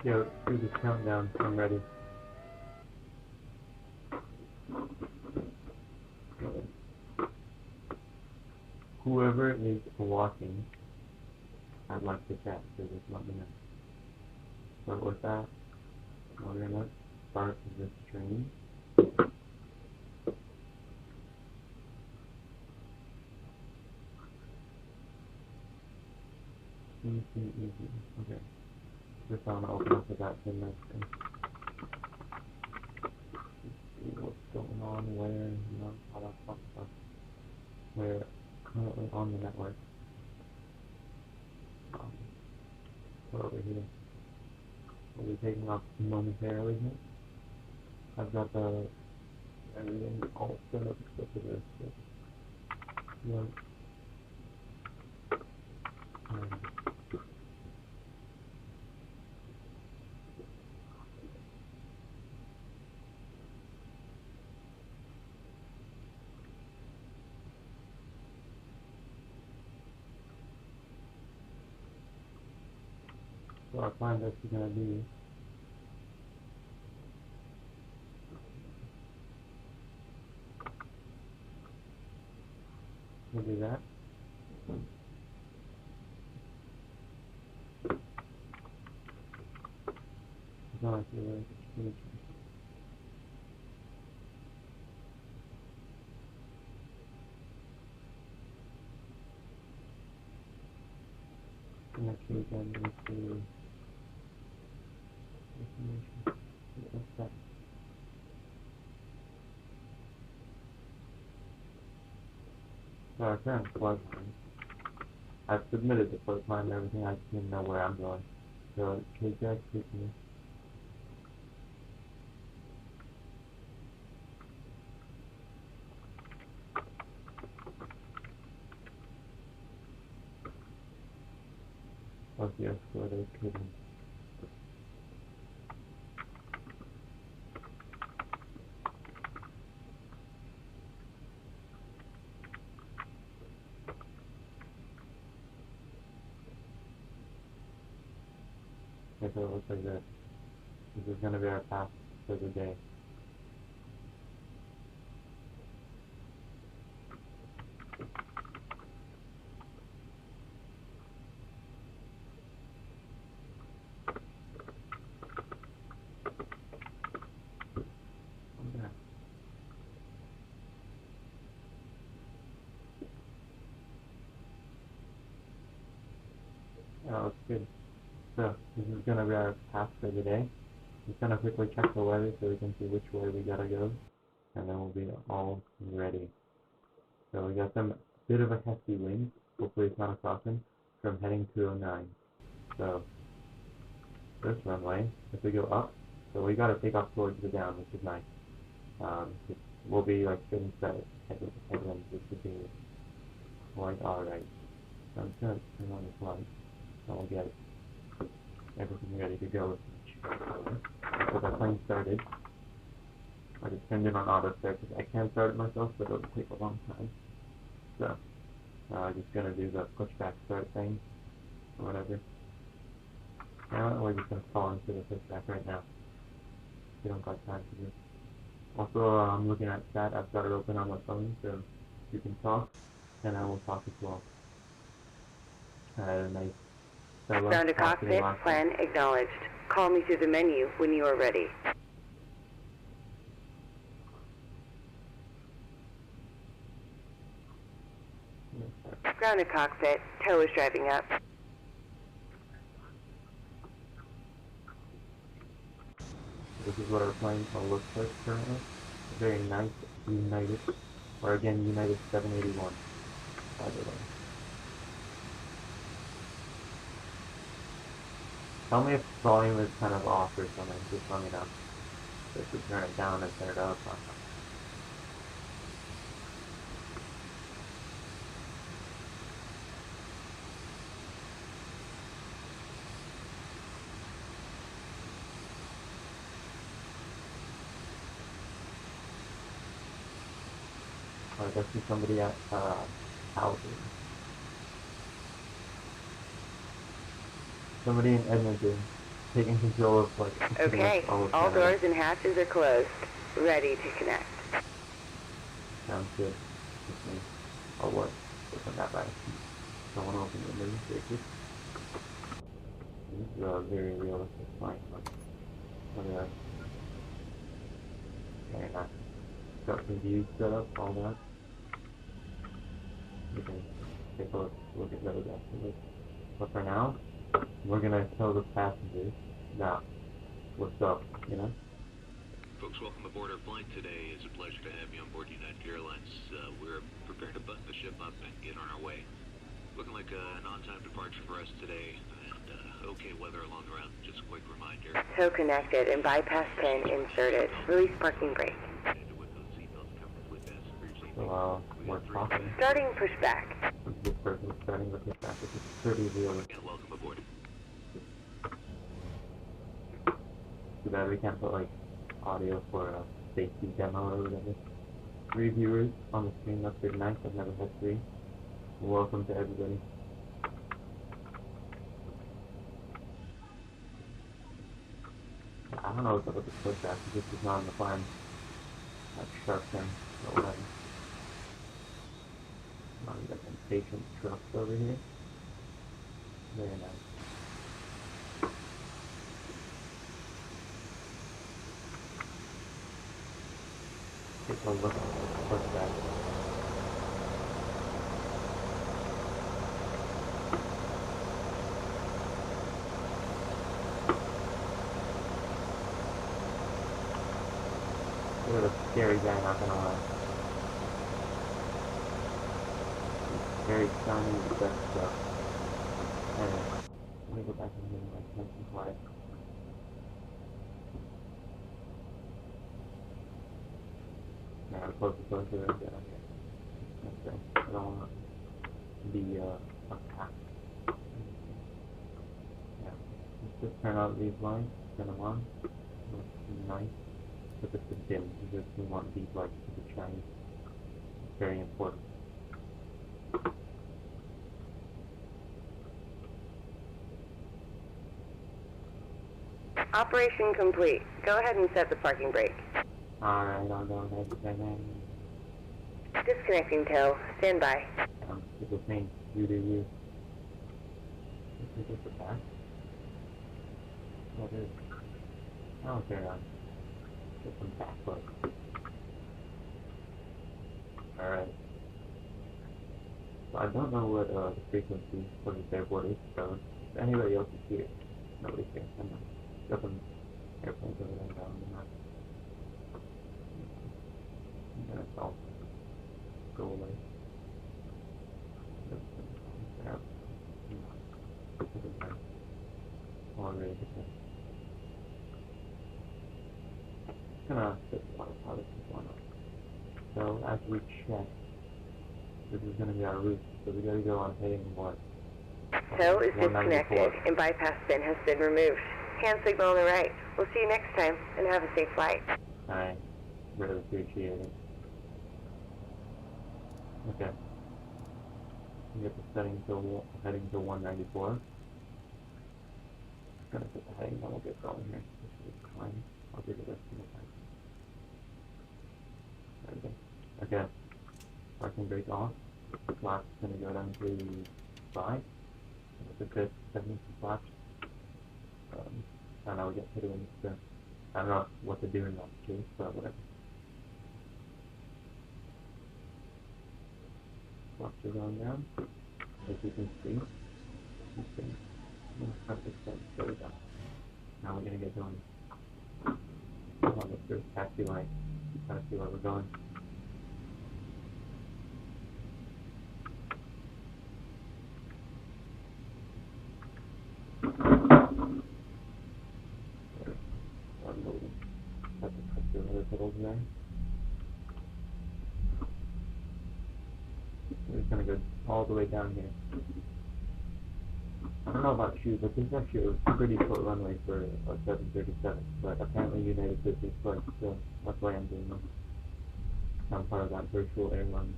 Yo, do the countdown. I'm ready. Whoever is watching, I'd like to chat, so just let me know. But with that, we're gonna start this stream. Easy. Okay. Just want to open up the VATSIM thing. See what's going on, where, all that fun stuff. We're currently on the network. We're over here. We'll be taking off momentarily here. I've got everything all set up except for this. So our plan is going to be we'll do that. So I feel like it's really next week I'm going to do information. What's that? So our current plug line. I've submitted the plug line and everything. I just didn't know where I'm going. So KJAX with me. Oh yes, where those kidding. Okay, so it looks like this. This is going to be our path for the day. Okay. Oh, that's good. So, this is going to be our path for the day. Just going to quickly check the weather so we can see which way we got to go. And then we'll be all ready. So we got some bit of a hefty wind. Hopefully it's not a crossing from heading 209. So, this runway, if we go up, so we got to take off towards the down, which is nice. We'll be like sitting set headwinds, which should be quite alright. So I'm just going to turn on the light. And we'll get everything ready to go. So that plane started. I just turned it on auto start because I can start it myself, but it'll take a long time. So I'm just gonna do the pushback start thing or whatever. Now we're just gonna fall into the pushback right now. We don't got time to do. Also, I'm looking at chat. I've got it open on my phone, so you can talk, and I will talk as well. I had a nice Ground to cockpit, plan acknowledged. Call me through the menu when you are ready. Ground to cockpit, tow is driving up. This is what our plane looks like currently. A very nice United, or again United 781, by the way. Tell me if volume is kind of off or something, just let me know. So if we turn it down and turn it up. I guess there's somebody at houses. Somebody in Edmonton taking control of like Okay, all doors and hatches are closed. Ready to connect. Sounds good. Oh what? Open that by. Don't want to open the emergency exit. This is a very realistic flying one. Look at that. Very nice. Got some views set up, all that. You can take a look at those afterwards. But for now, we're gonna tell the passengers that what's up, you know? Folks, welcome aboard our flight today. It's a pleasure to have you on board United Airlines. We're prepared to bust the ship up and get on our way. Looking like an on-time departure for us today, and okay weather along the route. Just a quick reminder. Tow connected and bypass pin inserted. Release parking brake. So, we're talking. Starting pushback. This person is starting with pushback, which is pretty realistic. And welcome aboard. Too bad we can't put like audio for a safety demo or whatever. 3 viewers on the screen, that's pretty nice. I've never had 3. Welcome to everybody. I don't know what's up with the pushback, this is not on the plan. That's sharp thing, but whatever. Now we got some patient trucks over here. Very nice. Take a look at the pushback. Look at a scary guy, not gonna lie. Very shiny with that stuff. Anyway, let me go back and get my nice and quiet. Now I'm close to get on here. Okay, I don't want to be attacked. Yeah, let's just turn out these lights, turn them on. Looks nice. But this is dim because we want these lights to be shiny. It's very important. Operation complete. Go ahead and set the parking brake. Alright, I'll go ahead and Disconnecting tow. Stand by. it's the same. You do you. Is this the back? What is? Oh, turn on. Get some backflip. Alright. So I don't know what the frequency for this airport is, so if anybody else is here, nobody's here. I know. Got some airplanes over there down in the map. And then it's all go away. Already just gonna fit a lot of how this is going on. So as we check, this is gonna be our route, so we gotta go on heading 1. Tow is disconnected and bypass pin has been removed. Hand signal on the right. We'll see you next time and have a safe flight. I really appreciate it. Okay. We get the setting to heading to 194. Gonna put the heading, then we'll get going here. This is fine. I'll do the rest of the time. There we go. Okay. Parking brake off. Flaps gonna go down to 5. That's a good 70 flaps. I don't know, we get hit in the I don't know what to do in that case, but whatever. Flaps are going down. As you can see. There we go. Now we're gonna get going. On the first taxi line. Try to see where we're going. There. We're just gonna go all the way down here. I don't know about you, but this is actually a pretty short runway for a 737, but apparently United did these flights, so that's why I'm doing them. I'm part of that virtual airline.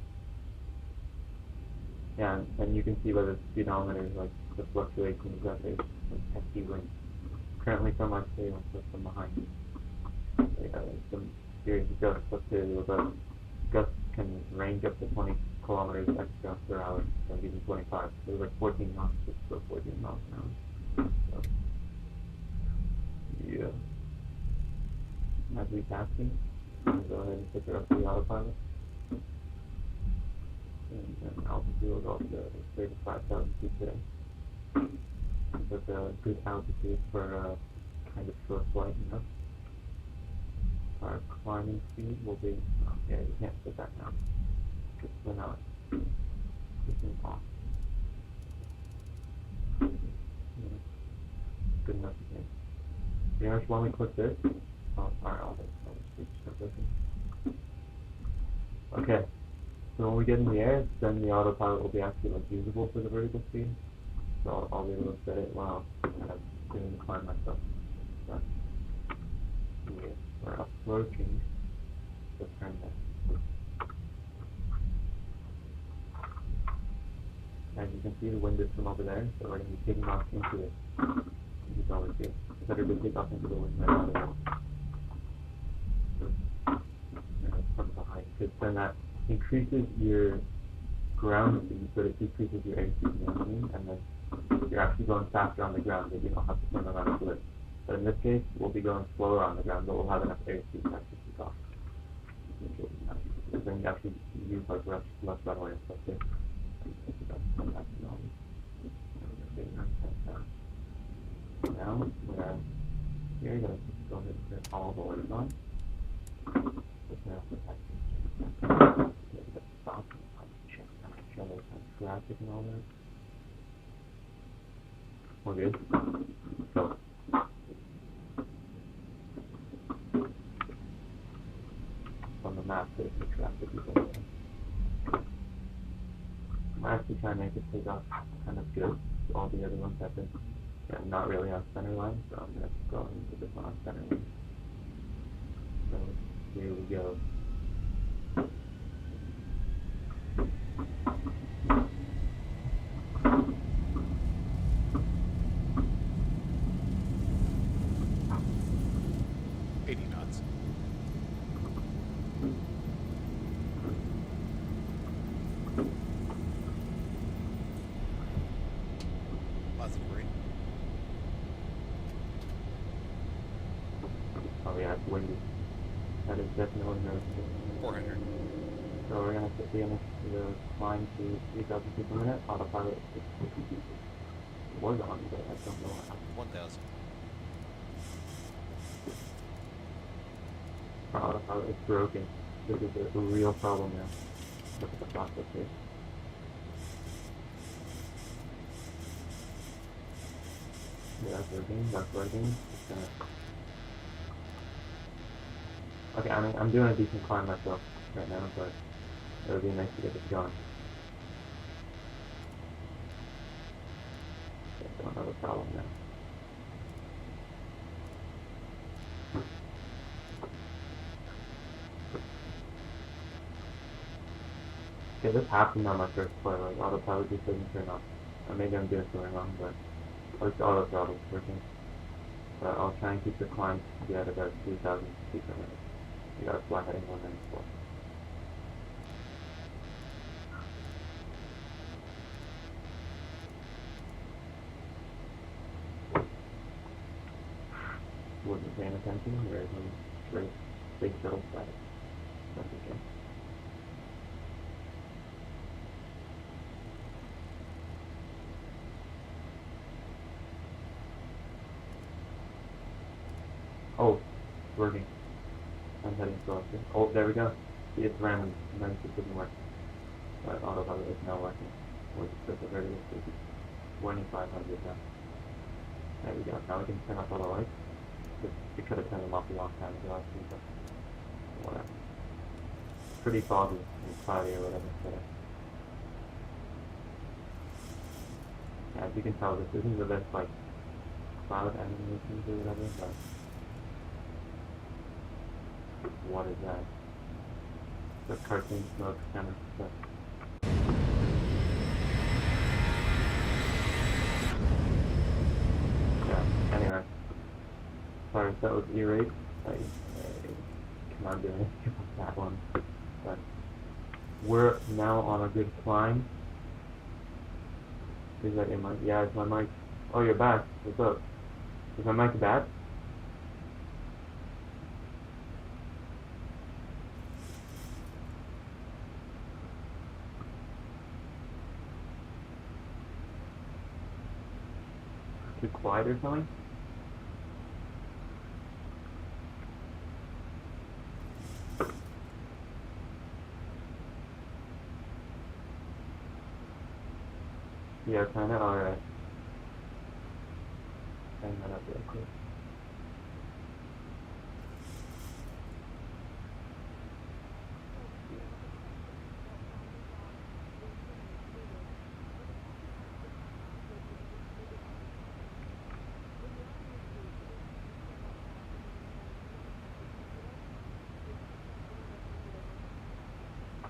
Yeah, and you can see by the speedometer, like, the fluctuations that there's like hefty winds. currently from our stable, so from behind. Some serious gusts up to about gusts can range up to 20 kilometers extra per hour, so even 25. So like 14 knots, it's still 14 miles an hour. So, yeah. As we passing, we'll go ahead and pick her up to the autopilot. And then altitude will go up to 35,000 feet today. That's a good altitude for kind of short flight, you know. Our climbing speed will be, yeah, you can't put that now, because we're not pushing off. Yeah. Good enough again. Pretty much when we click this, alright, I'll just start looking. Okay, so when we get in the air, then the autopilot will be actually like usable for the vertical speed. So I'll be able to set it while kind of doing the climb myself. So, yeah, we're approaching the turn there. As you can see, the wind is from over there, so we're going to be taking off into it. You can always see it. It's better to take off into the wind right out of it. From behind, because then that increases your ground speed, but it decreases your air speed, you know what I mean? And then you're actually going faster on the ground, but you don't have to turn around and flip. But in this case, we'll be going slower on the ground, but we'll have enough air speed to actually take off. Which will be nice. Because then you actually use like less runway and stuff too. Now, we're here, you're going to go ahead and turn all the way on. Stop and show those traffic and all that. We're good. So, on the map, there's the traffic. I'm actually trying to make it take off kind of good. All the other ones have been not really on center line, so I'm going to go into this one on center line. So, here we go. Oh yeah, it's windy. That is definitely noticeable. 400. So we're going to set the climb to 3,000 feet per minute. Autopilot was on, but I don't know what happened. 1,000. Our autopilot is broken. This is a real problem now. Look at the process here. Yeah, that's working. That's working. Okay, I mean, I'm doing a decent climb myself right now, but it would be nice to get this going. I don't have a problem now. Okay, this happened on my first play, like autopilot just doesn't turn off. Maybe I'm doing something wrong, but at least auto throttle's working. But I'll try and keep the climb to be at about 3,000 feet per minute. You got a flat heading 194. Wasn't paying attention, whereas when straight big shuttle side. That's okay. Oh, it's working. I'm heading slow here. Oh, there we go. See, it's random. Sometimes it doesn't work. But autopilot is now working. We're just at the very least 2,500 now. There we go. Now we can turn off all the lights. We could have turned them off a long time ago, actually, but whatever. It's pretty foggy and cloudy or whatever today. As you can tell, this isn't the best, like, cloud animations or whatever, but what is that? The cartoon smoke kind of stuff. Yeah, anyway. that was E-rate. I cannot do anything about that one. But we're now on a good climb. Is that your mic? Yeah, it's my mic. Oh, you're back. What's up? Is my mic bad? Too quiet or something? Yeah, kinda. Alright. Hang that up real quick.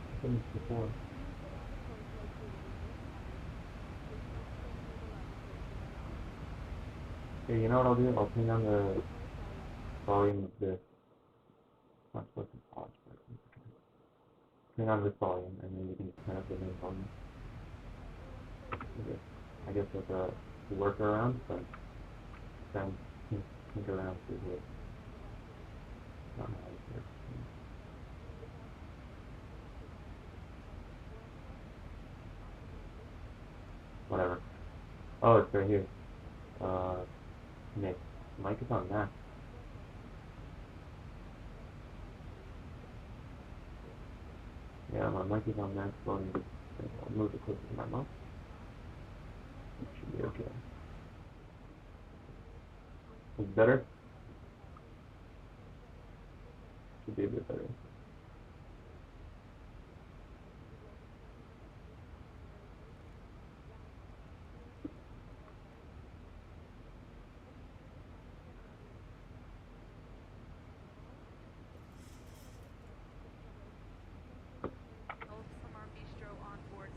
I finished before. Okay, you know what I'll do? I'll turn down the volume of this. I'm not supposed to pause, but turn down this volume, and then you can turn up the main volume. Okay. I guess that's a workaround, but then think around through it. Not how it works. Whatever. Oh, it's right here. Nick, mic is on max. Yeah, my mic is on max volume. I'll move it closer to my mouth. It should be okay. Is it better? Should be a bit better.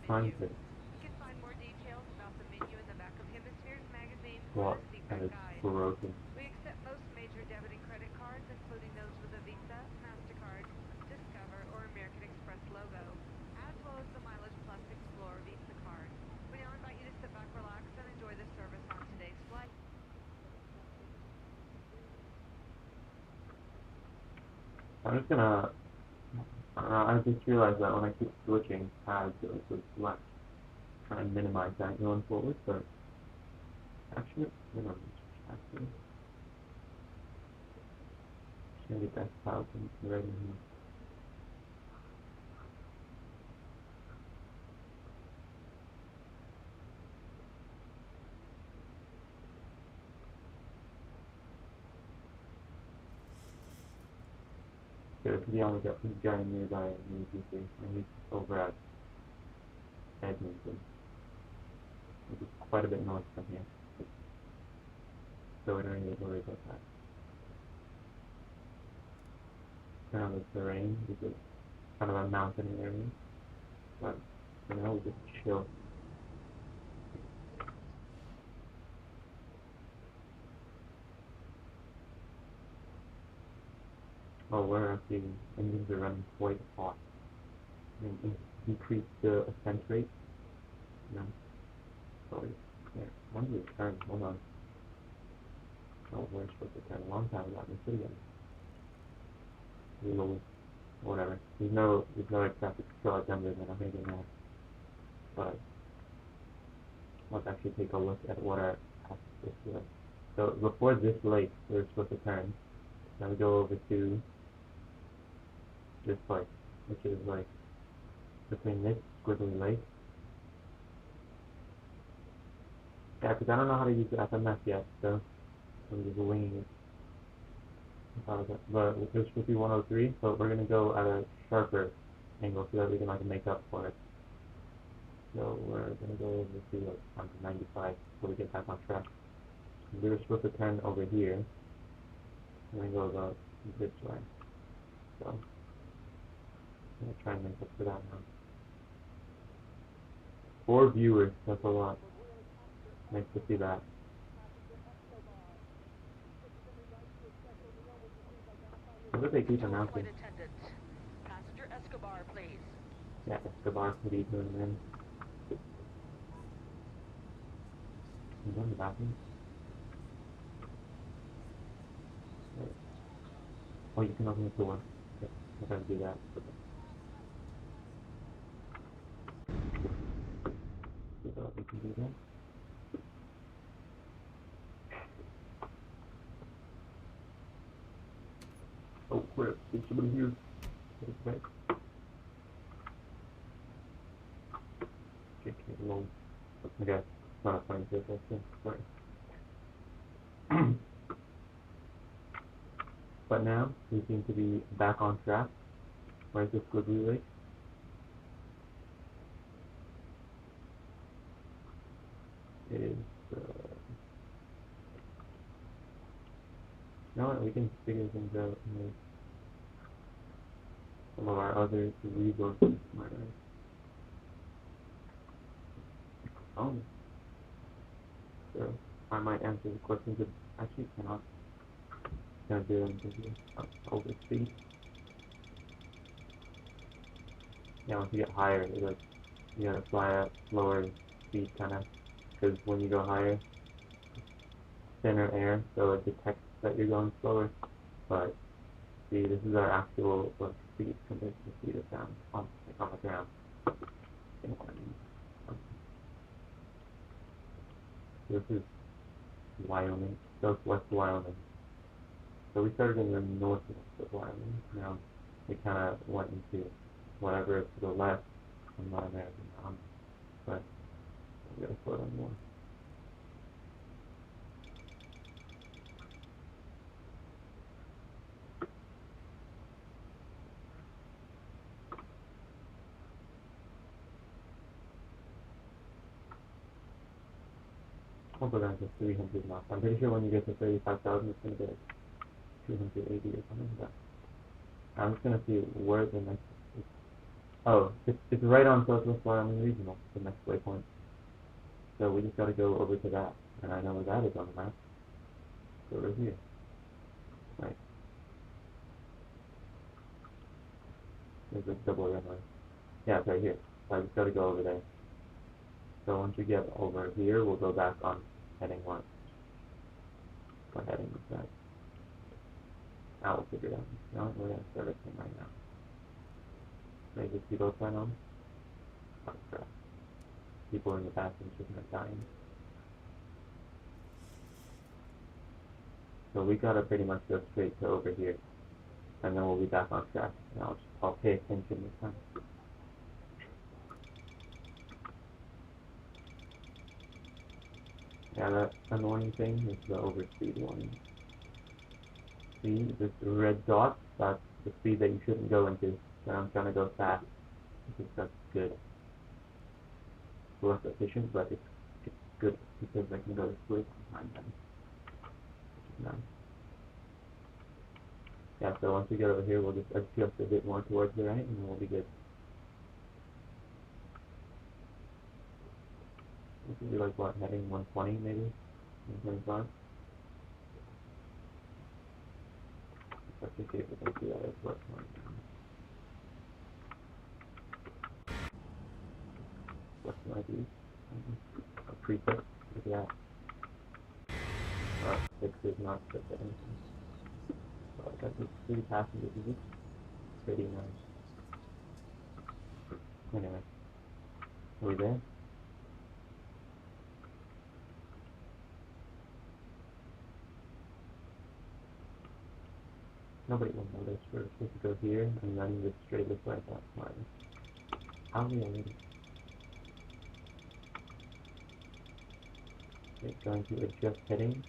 Time to what? And it's broken. We accept most major debit and credit cards, including those with a Visa, MasterCard, Discover, or American Express logo, as well as the Mileage Plus Explorer Visa card. We now invite you to sit back, relax, and enjoy the service on today's flight. I'm just gonna, I just realized that when I keep switching tabs, it was left. Try and minimize that going forward, but actually, actually, should get that file right in here. So to be honest, he's going nearby an ATC, and he's over at Edmonton, which is quite a bit north from here. So we don't need to worry about that. Kind of the terrain, because it's kind of a mountain area, but for now we just chill. Oh, we're actually, engines are running quite hot. And increase the ascent rate. No. Sorry. Yeah. When do we turn? Hold on. Oh, we're supposed to turn a long time ago. Let's do it again. Reload. Whatever. There's no like traffic control at Denver, then I'm thinking that. But let's actually take a look at what our path is like. So before this lake, we're supposed to turn. Then we go over to this place, which is like between this squiggly lake. Yeah, because I don't know how to use the FMS yet, so I'm just winging it. But it was supposed to be 103, so we're gonna go at a sharper angle so that we can like make up for it. So we're gonna go over to like 95 so we get back on track. We were supposed to turn over here, and then go about this way. So I'm gonna try and make up for that now. 4 viewers, that's a lot. Nice to see that. What do they keep To a announcing? flight attendant. Passenger Escobar, please. Yeah, Escobar could be doing them. Is that in the bathroom? Wait. Oh, you can open the door. Yeah, I'm gonna do that. So we can do that. Oh crap, there's somebody here. Okay. Okay, long. Okay, it's not a funny joke, actually. Sorry. But now, we seem to be back on track. Where's this squiggly lake? It is, you know what, we can figure things out in some of our other resources. Oh, so I might answer the questions that actually cannot. Gonna do anything here. Over speed. Yeah, once you get higher, you like you gotta fly at slower speed, kind of, because when you go higher, thinner air, so it detects that you're going slower. But see, this is our actual like speed compared to the speed of sound on the ground. You know what I mean? This is Wyoming, southwest Wyoming. So we started in the northwest of Wyoming. Now we kind of went into whatever is to the left. I'm not American now, but we gotta slow down more. I'll go down to 300 knots. I'm pretty sure when you get to 35,000, it's gonna be like 280 or something like that. I'm just gonna see where the next. Oh, it's right on Southwest Wyoming Regional, the next waypoint. So we just gotta go over to that, and I know where that is on the map. So over here, right? There's a double red line. Yeah, it's right here. So I just gotta go over there. So once we get over here, we'll go back on heading 1. What heading is that? Now we'll figure it out. No, we're gonna start everything right now. Maybe the seatbelt sign on? Oh crap. People in the bathroom just are dying. So we gotta pretty much go straight to over here. And then we'll be back on track. And I'll pay attention this time. Yeah, that annoying thing is the overspeed warning. See, this red dot, that's the speed that you shouldn't go into. So I'm trying to go fast, because that's good. It's less efficient, but it's good, because I can go quick on time then. Which is nice. Yeah, so once we get over here, we'll just adjust a bit more towards the right, and then we'll be good. This would be like, what, heading 120 maybe? 125? Let's just see if we can see that as well. What can I do? A preset. Look at that. 6 is not set to anything. So I got this 3 passengers. Is pretty nice. Anyway, are we there? Nobody will notice. We're supposed to go here and then just straight this way. That's smart. How are we already? Okay, going to adjust heading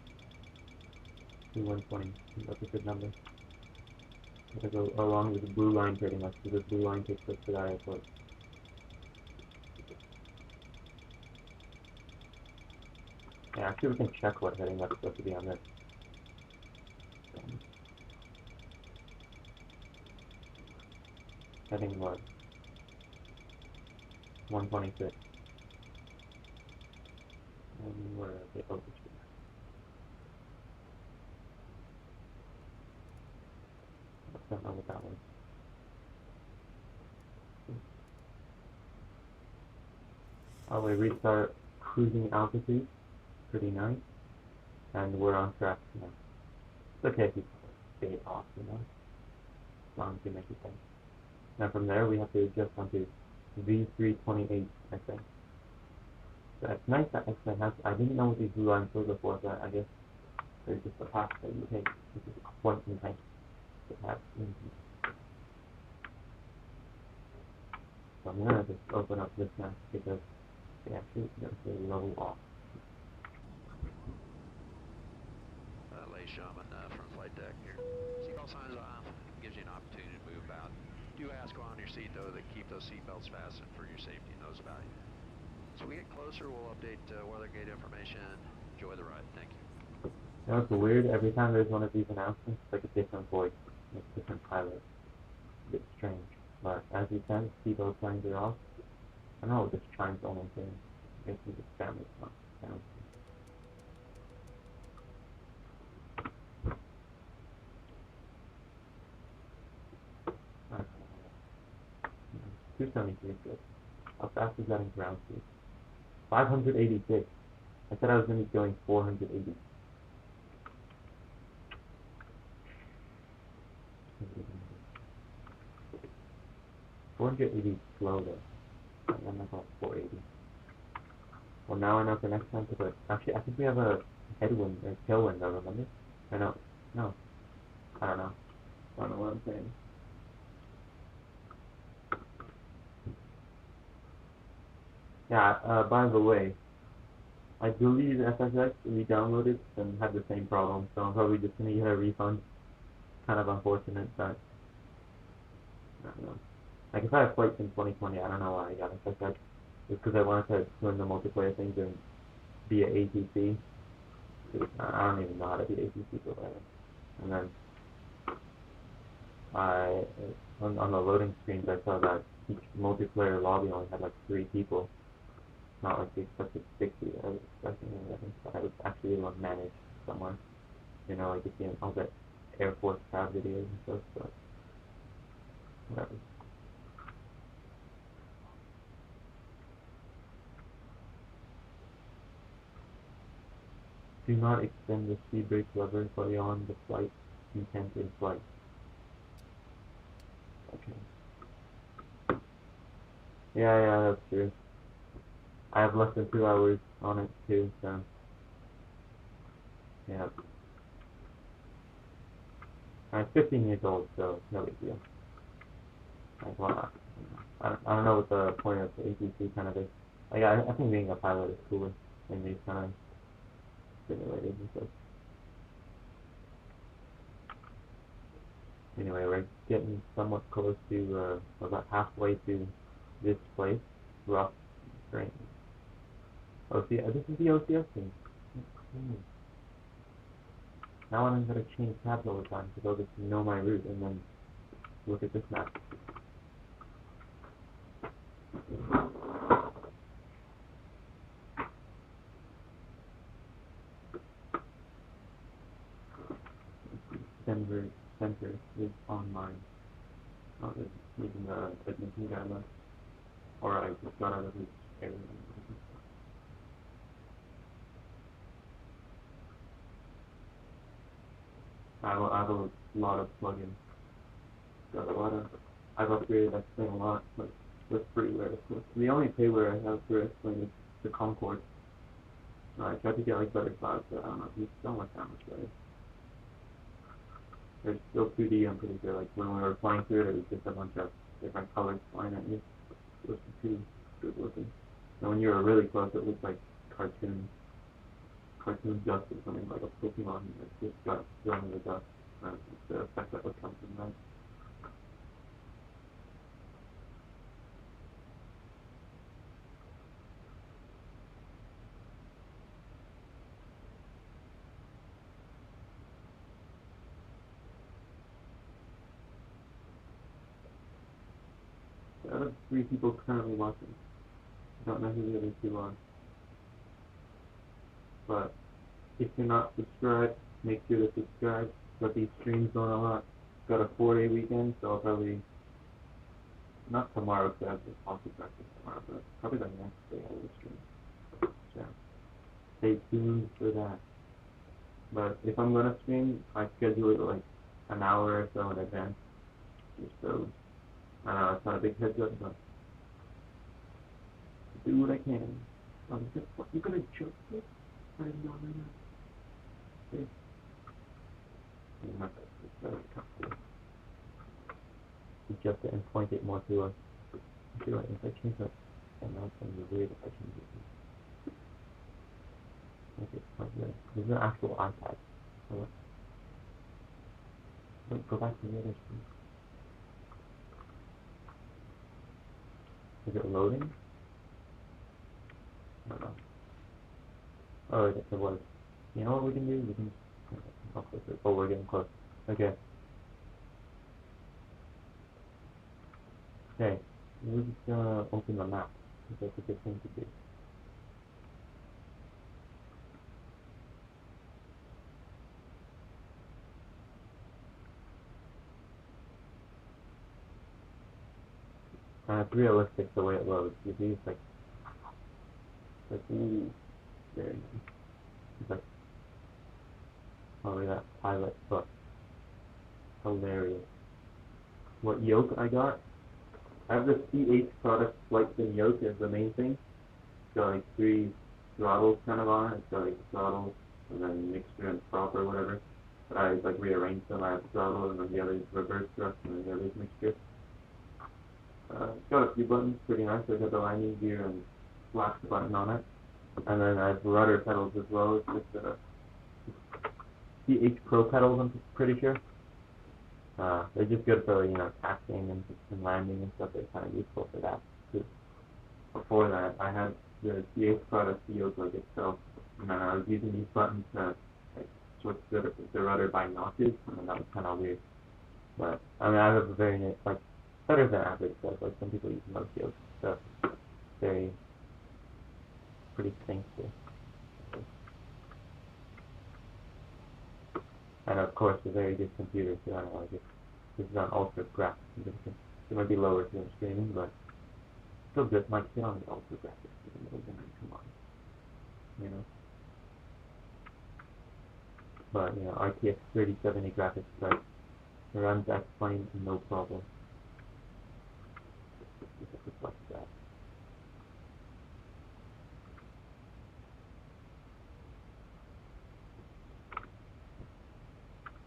to 120. That's a good number. Gotta go along with the blue line pretty much, because the blue line takes us to that airport. Yeah, actually we can check what heading that's supposed to be on this. Heading was 126. And where are they? Oh, this don't know what that was. Oh, we restart cruising altitude. Pretty nice. And we're on track now. It's okay if you stay off, you know, as long as you make it safe. Now from there, we have to adjust onto V328, I think. So it's nice that X-Men has, I didn't know what these blue lines were before, but I guess they're just a path that you take, which is quite nice to have. So I'm gonna just open up this map because they actually level off. Lay Shaman from flight deck here. Seatbelt signs off. Gives you an opportunity to move about. Do ask on your seat though that keep those seatbelts fastened for your safety and those about you. So we get closer, we'll update weather gate information. Enjoy the ride. Thank you. You know, it's weird. Every time there's one of these announcements, it's like a different voice, like a different pilot. It's a bit strange. But as you said, seatbelt signs are off. I don't know what this chime's only thing. I guess we just family not sound. I don't know. 273 is good. How fast is that in ground speed? 586. I said I was going to be going 480. $480 slow though. I'm not going 480. Well, now I know for next time to put. Actually, I think we have a headwind or tailwind though. Remember? I know. No. I don't know. I don't know what I'm saying. Yeah. By the way, I believe FSX we downloaded and had the same problem, so I'm probably just gonna get a refund. Kind of unfortunate, but I don't know. Like if I have flights in 2020, I don't know why I got FSX. It's because I wanted to join the multiplayer things and be an ATC. I don't even know how to be ATC or whatever. And then on the loading screens, I saw that each multiplayer lobby only had like 3 people. Not like the expected 60. I was expecting 11, but I was actually able to manage somewhere. You know, like you see all the Air Force crowd videos and stuff, but whatever. Do not extend the speed brake lever beyond the flight intent in flight. Okay. Yeah, that's true. I have less than 2 hours on it too, so yeah. I'm 15 years old, so no big deal. Like, well, I don't know what the point of the ATC kind of is. Like, I think being a pilot is cooler in these kind of simulators and stuff. Anyway, we're getting somewhat close to, about halfway to this place. Rough terrain. This is the OCS thing. Now I'm going to change tabs all the time because I'll just know my route and then look at this map. Denver Center is online. Oh, it's using the admission guidelines. Or I just got out of this area. I have a lot of plugins. I've upgraded Explain a lot, but it's pretty rare. The only payware I have for Explain is the Concord. I tried to get like better clouds, but I don't know, it's so much that much better. There's still 2D, I'm pretty sure. Like when we were flying through it was just a bunch of different colors flying at you. It wasn't too good looking. And when you were really close, it looked like cartoon dust or something, like a Pokemon that just got thrown in the dust. The effect that would come from that. Out of 3 people currently watching, I don't know who the other 2 are. But if you're not subscribed, make sure to subscribe. Got these streams going a lot. got a 4-day weekend, so I'll probably, not tomorrow because I have this hockey practice tomorrow, but probably the next day I will stream. So stay tuned for that. But if I'm gonna stream, I schedule it like an hour or so in advance, just so I know it's not a big heads up, but do what I can. What, you gonna choke it? I don't know. Okay. It's very comfortable. Adjust it and point it more to us. I feel like if I change that, and now it's gonna be weird if I change it. Okay, like this. This is an actual iPad. So wait, go back to the other screen. Is it loading? I don't know. Oh, it was. You know what we can do? We can. Oh, we're getting close. Okay. Okay. We're just gonna open the map. That's a good thing to do. It's realistic the way it loads. You see, it's like ooh, very nice. It's like, oh, look at that pilot book. Hilarious. What yoke I got? I have the CH product flight sim yoke as the main thing. It's got like 3 throttles kind of on it. It's got like throttle and then mixture and prop or whatever. But I like rearranged them. I have throttle and then the other is reverse thrust and then the other is mixture. It's got a few buttons, pretty nice. I got the landing gear and flash button on it. And then I have rudder pedals as well. It's just CH Pro pedals, I'm pretty sure. They're just good for, you know, taxiing and landing and stuff. They're kind of useful for that. Cause before that, I had the CH product yoke like itself, and then I was using these buttons to like switch the rudder by notches, and that was kind of weird. But I mean, I have a very nice, like, better than average stuff. Like some people use most yokes, so very pretty thankful. And of course, a very good computer too. I don't know, like this is on ultra graphics. It might be lower to streaming, but still good. Might sit on the ultra graphics. Come on, you know. But you know, RTX 3070 graphics card runs X-Plane no problem. Just like that.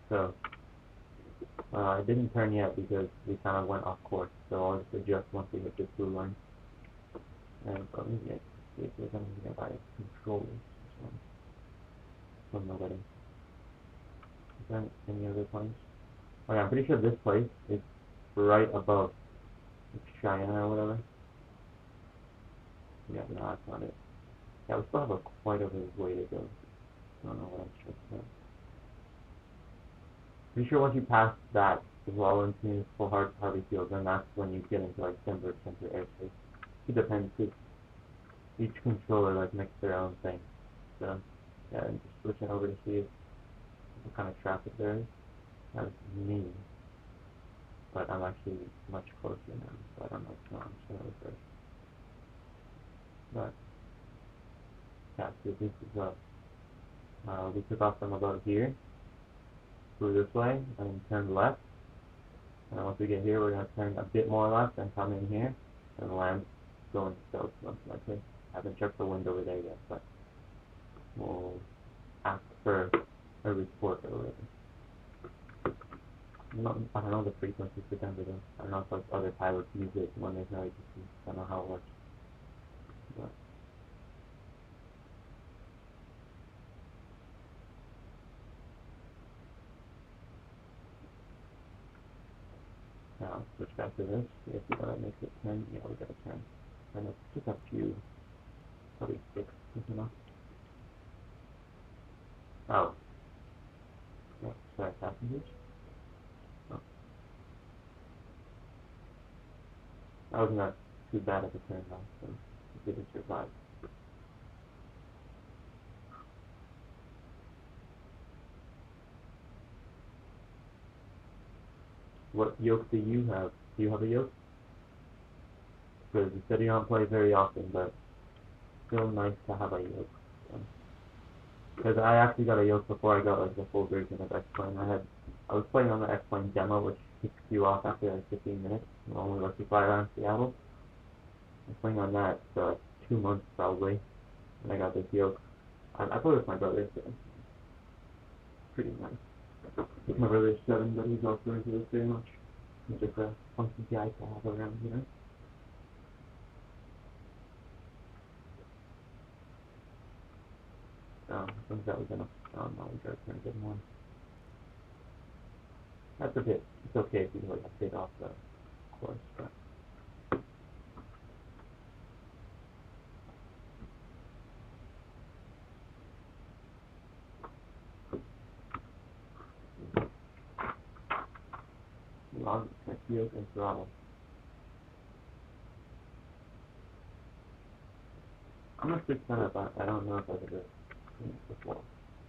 So it didn't turn yet because we kind of went off course. So I'll just adjust once we hit this blue line. And let me see if there's anything nearby controllers. From nobody. Is there any other planes? Okay, I'm pretty sure this place is right above Cheyenne or whatever. Yeah, no, that's not it. Yeah, we still have quite a way to go. I don't know what I'm sure. Pretty sure once you pass that, as well into full Harvey Field, then that's when you get into like Denver Center airspace. It depends, because each controller like makes their own thing. So yeah, I'm just switching over to see what kind of traffic there is. That's me, but I'm actually much closer now, so I don't know what's going on. I'm just gonna reverse. But yeah, so this is we took off from about here, flew this way, and turned left. And once we get here, we're going to turn a bit more left and come in here and land going south most likely. I haven't checked the wind over there yet, but we'll ask for a report or whatever. I don't know the frequency for Denver though. I don't know if like other pilots use it when there's no ATC. I don't know how it works. But now let's switch back to this. See if we gotta make it turn. Yeah, we gotta turn. And it's just a few, probably 6, isn't it? Oh. Yeah, sorry, passengers. Oh. That was not too bad of a turn though, so we didn't survive. What yoke do you have? Do you have a yoke? Because you said you don't play very often, but still nice to have a yoke. Because I actually got a yoke before I got like the full version of X-Plane. I was playing on the X-Plane demo, which kicks you off after like 15 minutes. It only lets you fly around Seattle. I was playing on that for like 2 months probably, and I got this yoke. I played with my brother, so pretty nice. My brother's 7, but he's also into this very much. He's just a funky guy to have around, you know? I think that was enough. Now we gotta turn it in one. That's a bit, it's okay if you like a bit off the course, but. Long yoke and throttle. I'm a big fan of that. I don't know if I've ever seen it before. I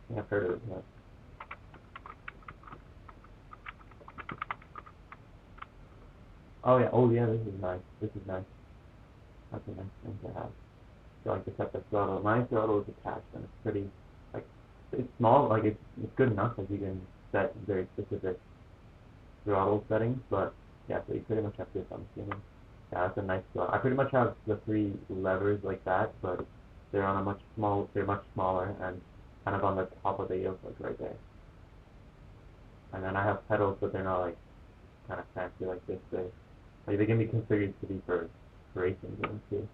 think I've heard of it, but. Oh yeah, this is nice. This is nice. That's a nice thing to have. So I just have the throttle. My throttle is attached and it's pretty, like, it's small, like it's good enough, like you can set very specific throttle settings, but yeah, so you pretty much have this, I'm assuming. Yeah, that's a nice throttle. I pretty much have the 3 levers like that, but they're on a much smaller and kind of on the top of the yoke, like right there. And then I have pedals, but they're not like kind of fancy like this. They can be configured to be for racing games too.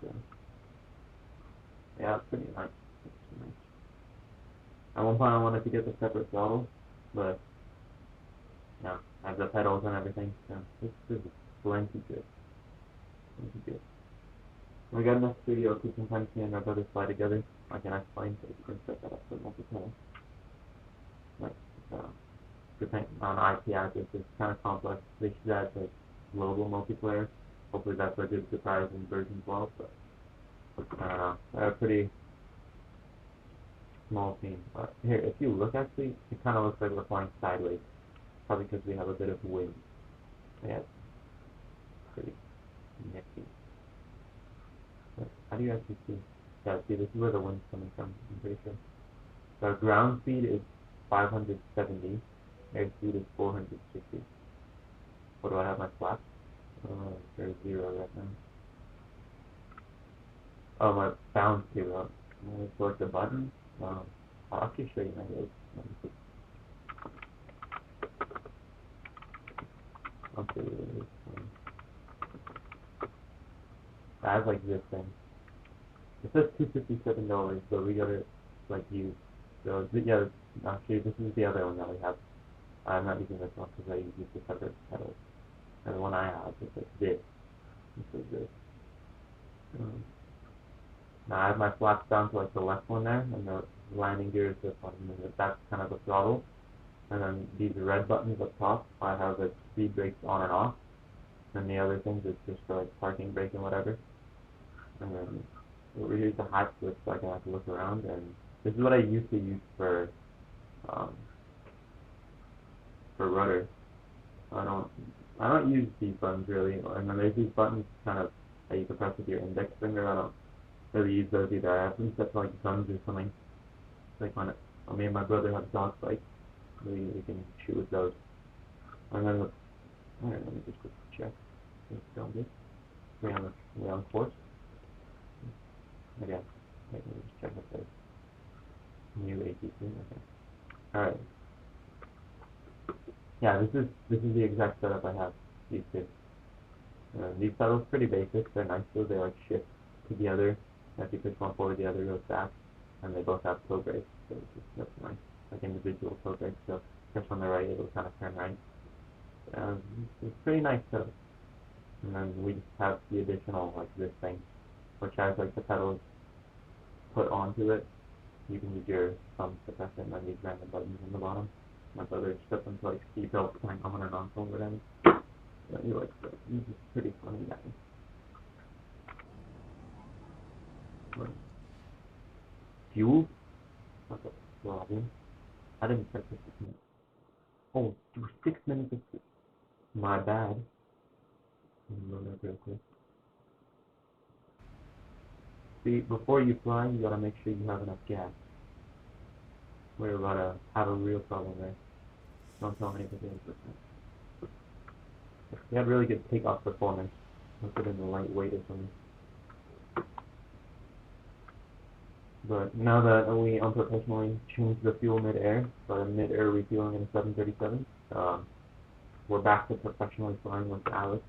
So yeah, it's pretty nice. It's pretty nice. At one point I wanted to get the separate throttle, but yeah, I have the pedals and everything, so this is plenty good. Plenty good. We got enough studio because sometimes me and my brother fly together. I can explain so you can set that up for multiplayer. Like, depending on IP address, it's kind of complex. They should add like global multiplayer. Hopefully that's a good surprise in version 12, but I don't know. They're a pretty small team. But here, if you look actually, it kind of looks like we're flying sideways. Probably because we have a bit of wind. Yeah, it's pretty nifty. But how do you actually see? Yeah, see, this is where the wind's coming from, I'm pretty sure. So our ground speed is 570, airspeed is 460. What do I have my flaps? There's 0 right now. Oh, my bound 0. I'm going to select the button. I'll actually show you my load. I'll show you what it is. I have like this thing. It says $257, but we gotta like use. So yeah, actually this is the other one that we have. I'm not using this one because I use the separate pedals. And the one I have is like this. This is this. Now I have my flaps down to like the left one there, and the landing gear is this one, and then that's kind of the throttle. And then these red buttons up top, I have the speed brakes on and off. And the other things is just for like parking brake and whatever. And then over here's the hot switch, so I can like look around. And this is what I used to use for rudder. I don't use these buttons really. And then there's these buttons kind of that you can press with your index finger. I don't really use those either. I have them set to like guns or something. Like when me and my brother have dog fights, we can shoot with those. And then alright, let me just quickly check. It's still good. We're on course. Again, let me just check if there's new ATC. Okay. Alright. Yeah, this is the exact setup I have. These two. These pedals pretty basic. They're nice though. They like shift together. If you push one forward, the other goes back. And they both have toe brakes, so that's nice. Like individual toe brakes. So push on the right, it'll kind of turn right. It's pretty nice setup. And then we just have the additional like this thing, which has like the pedals put onto it. You can use your thumb to press it, and then these random buttons on the bottom. My brother set them to like seatbelt playing on and off over them. So he likes it. He's a pretty funny guy. But fuel? That's a problem. I didn't check this. Oh, 6 minutes of fuel. My bad. Load up real quick. See, before you fly, you gotta make sure you have enough gas. We're about to have a real problem there. Don't tell anybody. We had really good takeoff performance. We'll put in the lightweight or something. But now that we unprofessionally changed the fuel mid-air, so mid-air refueling in a 737, we're back to professionally flying with Alex.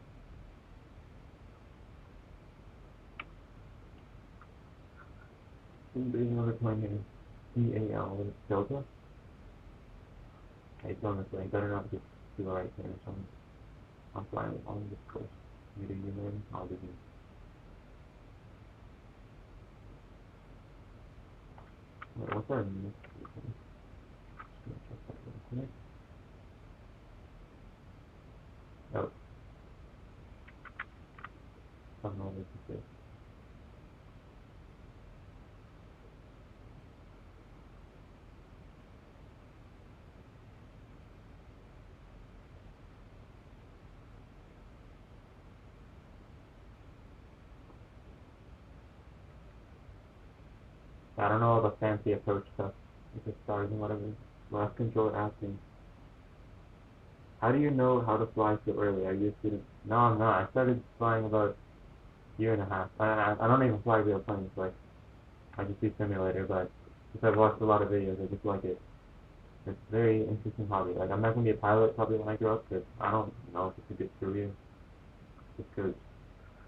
There's another plane here, EAL with Delta. Hey, it's on this way. Better not just do the right thing or something. I'm flying on this coast. You do you, man. I'll do you. Wait, what's our next thing? Just gonna check that real quick. Oh. I don't know what this is. I don't know all the fancy approach stuff with the stars and whatever. Last controller asking, how do you know how to fly so early? Are you a student? No, I'm not. I started flying about a year and a half. I don't even fly real planes. Like, I just do simulator, but because I've watched a lot of videos, I just like it. It's a very interesting hobby. Like, I'm not going to be a pilot probably when I grow up, because I don't know if it's a good career. Just because,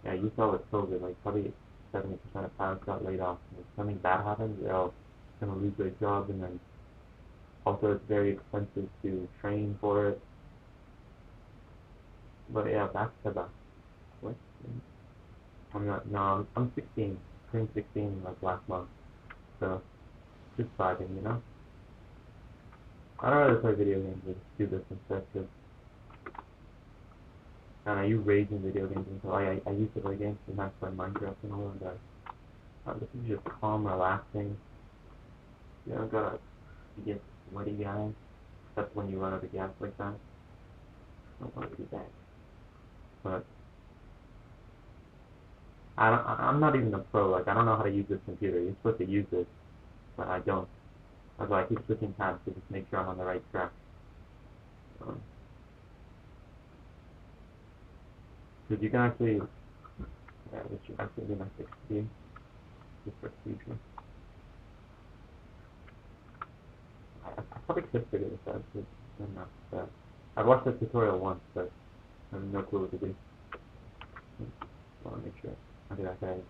yeah, you saw with COVID, like, probably 70% of pilots got laid off. And if something bad happens, they're all going to lose their jobs, and then also it's very expensive to train for it. But yeah, back to the question. I'm 16, turned 16 like last month, so just vibing, you know? I don't really play video games, I just do this instead, because I you rage in video games until I used to play games, and I play Minecraft and all of that. This is just calm, relaxing. You don't gotta get sweaty guys, except when you run out of gas like that. Don't want to do that. But I'm not even a pro. Like, I don't know how to use this computer. You're supposed to use this, but I don't. That's why I keep switching tabs to just make sure I'm on the right track. Because you can actually, yeah, this should actually be my 60, just for future. I probably could figure this out, because I'm not that. I watched the tutorial once, but I have no clue what to do. I want to make sure. Okay, that guy's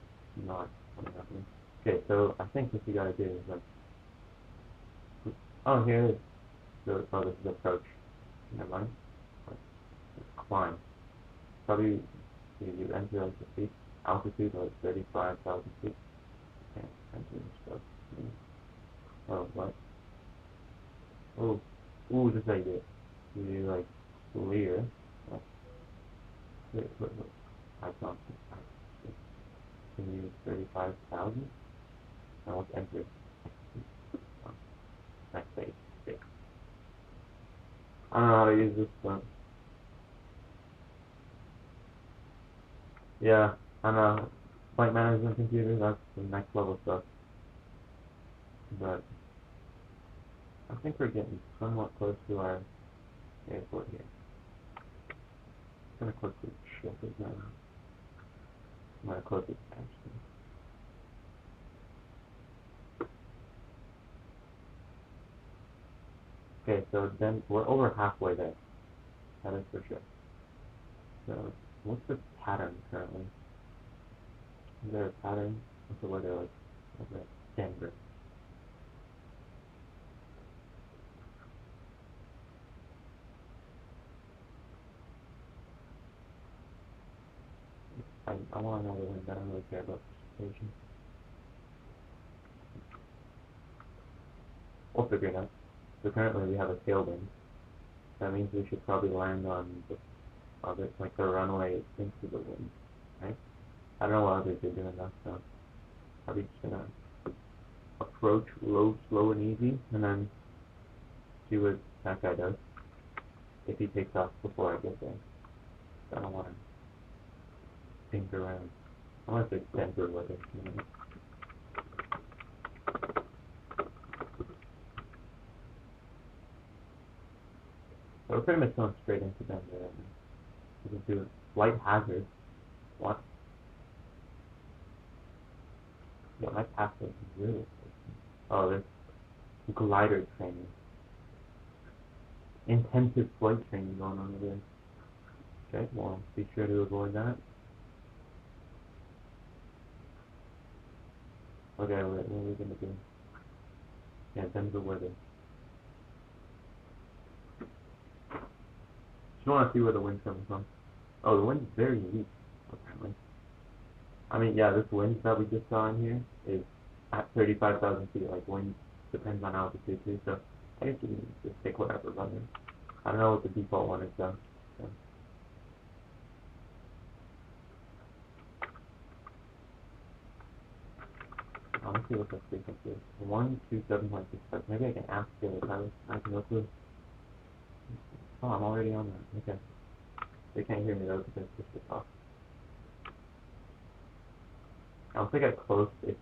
not coming up with me. Okay, so I think what you gotta do is like, oh, here it is. So, oh, this is approach. Never mind. Let's climb. Probably you enter like the feet altitude like 35,000 feet. Okay, enter stuff. Oh, what? Oh, ooh, just like it. You do like clear. Oh, wait. I can't. Can you use 35,000? Now let's enter. Oh, next page. Okay. I don't know how to use this, but yeah, on a flight management computer, that's the next level stuff. But I think we're getting somewhat close to our airport here. I'm gonna quickly check it now. I'm gonna close it actually. Okay, so then we're over halfway there. That is for sure. So what's the pattern currently? Is there a pattern? What's the weather like? Okay, Denver. I want to know the wind. I don't really care about precipitation. We'll figure it out. So currently we have a tailwind. That means we should probably land on the other, like the runway into the wind, right? I don't know what others are doing that, so probably just gonna approach low, slow, and easy, and then see what that guy does if he takes off before I get there. I don't want to think around. I want to say Denver weather. You know? So we're pretty much going straight into Denver right now. We can do flight hazard. What? Yeah, my password is really. Oh, there's glider training. Intensive flight training going on over there. Okay, well, be sure to avoid that. Okay, what are we gonna do? Yeah, Denver weather. Just wanna see where the wind's coming from. Oh, the wind's very weak, apparently. I mean, yeah, this wind that we just saw in here is at 35,000 feet, like wind depends on altitude too, so I guess you can just pick whatever weather. I don't know what the default one is though. So. Let's see what the frequency is. 127.65. Maybe I can ask the other pilot. I have no clue. Oh, I'm already on that. Okay. They can't hear me though because I switched it off. I don't think I closed it.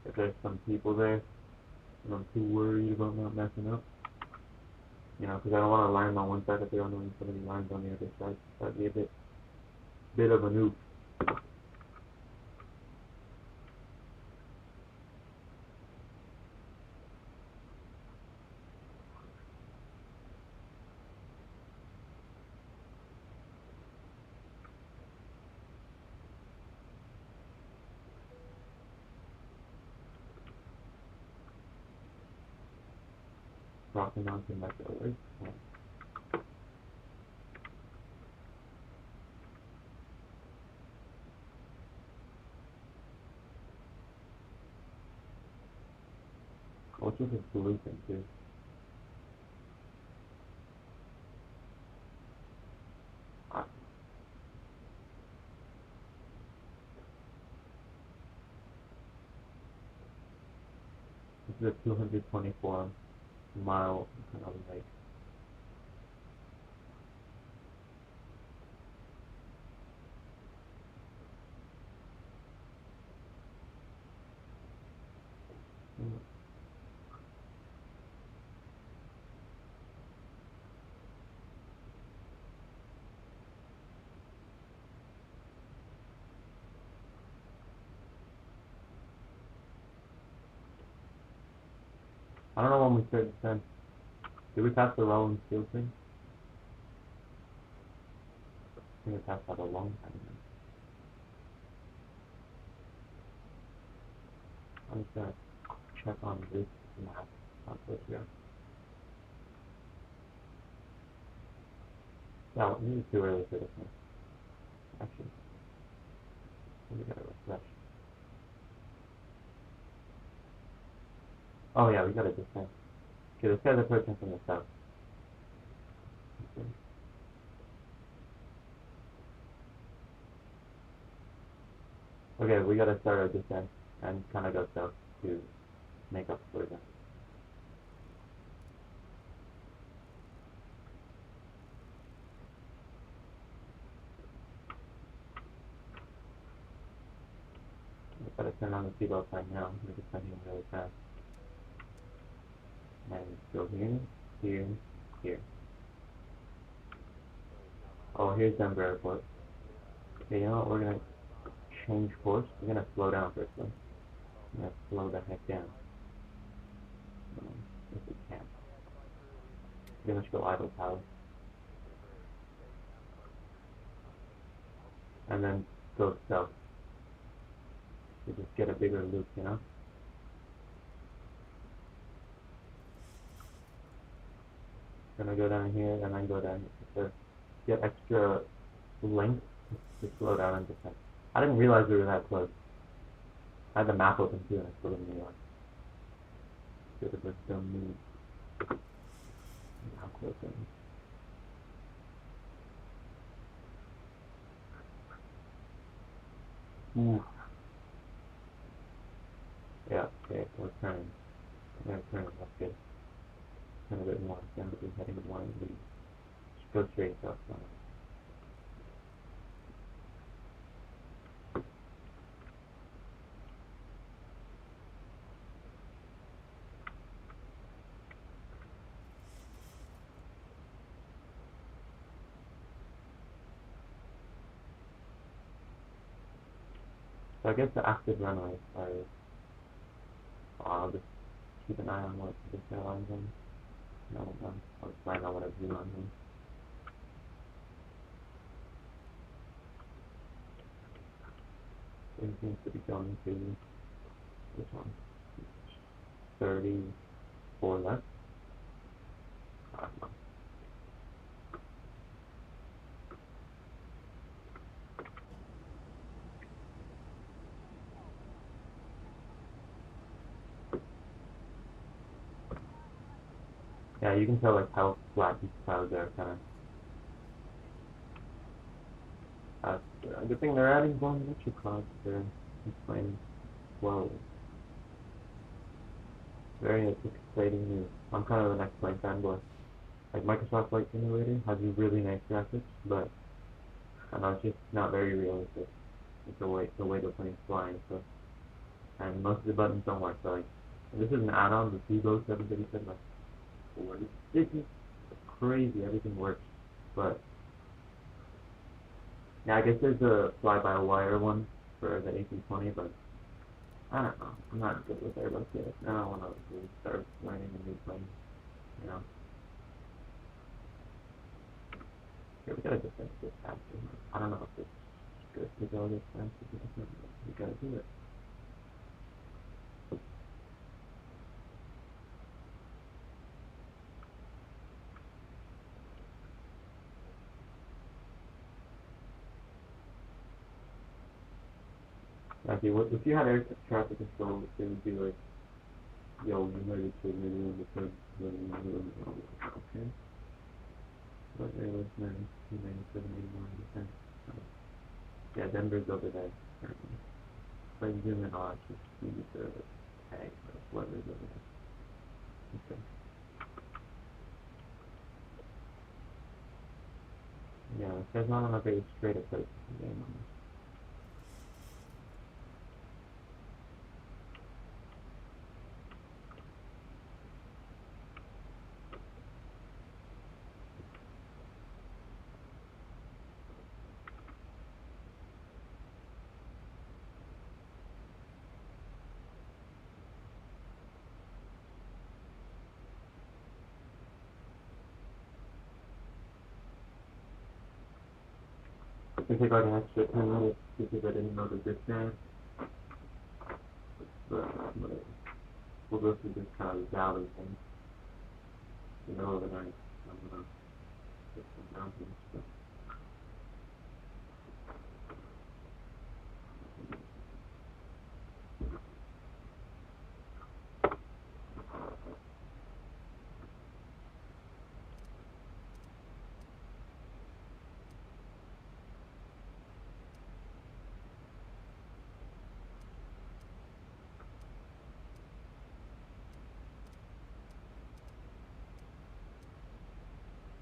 If there's some people there, and I'm too worried about not messing up. You know, because I don't want to land on one side if there are only so many lines on the other side. That'd be a bit of a noob. Rocky Mountain Metro, right? Yeah. What's with this blue thing too? Ah, this is a 224 mile kind of lake. I don't know when we started descent. Did we pass the rolling field thing? I think we passed that a long time ago. I'm just gonna check on this map. Not this here. No, this is too early for this one. Actually, we gotta refresh. Oh yeah, we gotta descend. Okay, this guy's approaching from the south. Okay, we gotta start our descent and kind of go south to make up for that. We gotta turn on the seatbelt sign now. We're descending really fast. And go here, here, here. Oh, here's Denver Airport. Okay, you know what? We're gonna change course. We're gonna slow down first though. We're gonna slow the heck down. If we can. Pretty much go idle power. And then go south. To just get a bigger loop, you know? Gonna go down here and then go down here to get extra length to slow down and descend. I didn't realize we were that close. I had the map open too and I still didn't realize. Should have just done me. How close am I? Ooh. Yeah, okay, we're turning. We're gonna turn, that's good. Turn a bit more, then we'll be heading one and just go straight south. So I guess the active runways are, I'll just keep an eye on what this airline's on. No, I'll just find out what I've on them. It seems to be going to, which one? 34 left? I don't know. Yeah, you can tell like how flat these clouds are, kind of. Good thing they're adding volumetric clouds to explain well. Very exciting news. I'm kind of an X-Plane fanboy. Like Microsoft Flight Simulator has really nice graphics, but I know it's just not very realistic. It's the way the plane's flying, so and most of the buttons don't work. So like, this is an add-on, the Seaboat 737. Like, what is this? Is crazy. Everything works, but yeah, I guess there's a fly-by-wire one for the A320, but I don't know. I'm not good with Airbus yet. I don't want to really start learning a new plane, you know. Here, we gotta just finish this faster. I don't know if it's good to go this fast, but we gotta do it. Like, if you had air traffic control, it would be like, yo, United to United because okay. But airless 97, 81%. Yeah, Denver's over there. Apparently. If I zoom in, I'll actually see the tag for weather's over there. Okay. Yeah, it says not on a very straight approach to the game on this. It can take like an extra 10 minutes because I didn't know the distance. But we'll go through this kind of valley thing. In the middle of the night, I'm gonna get some mountains. So.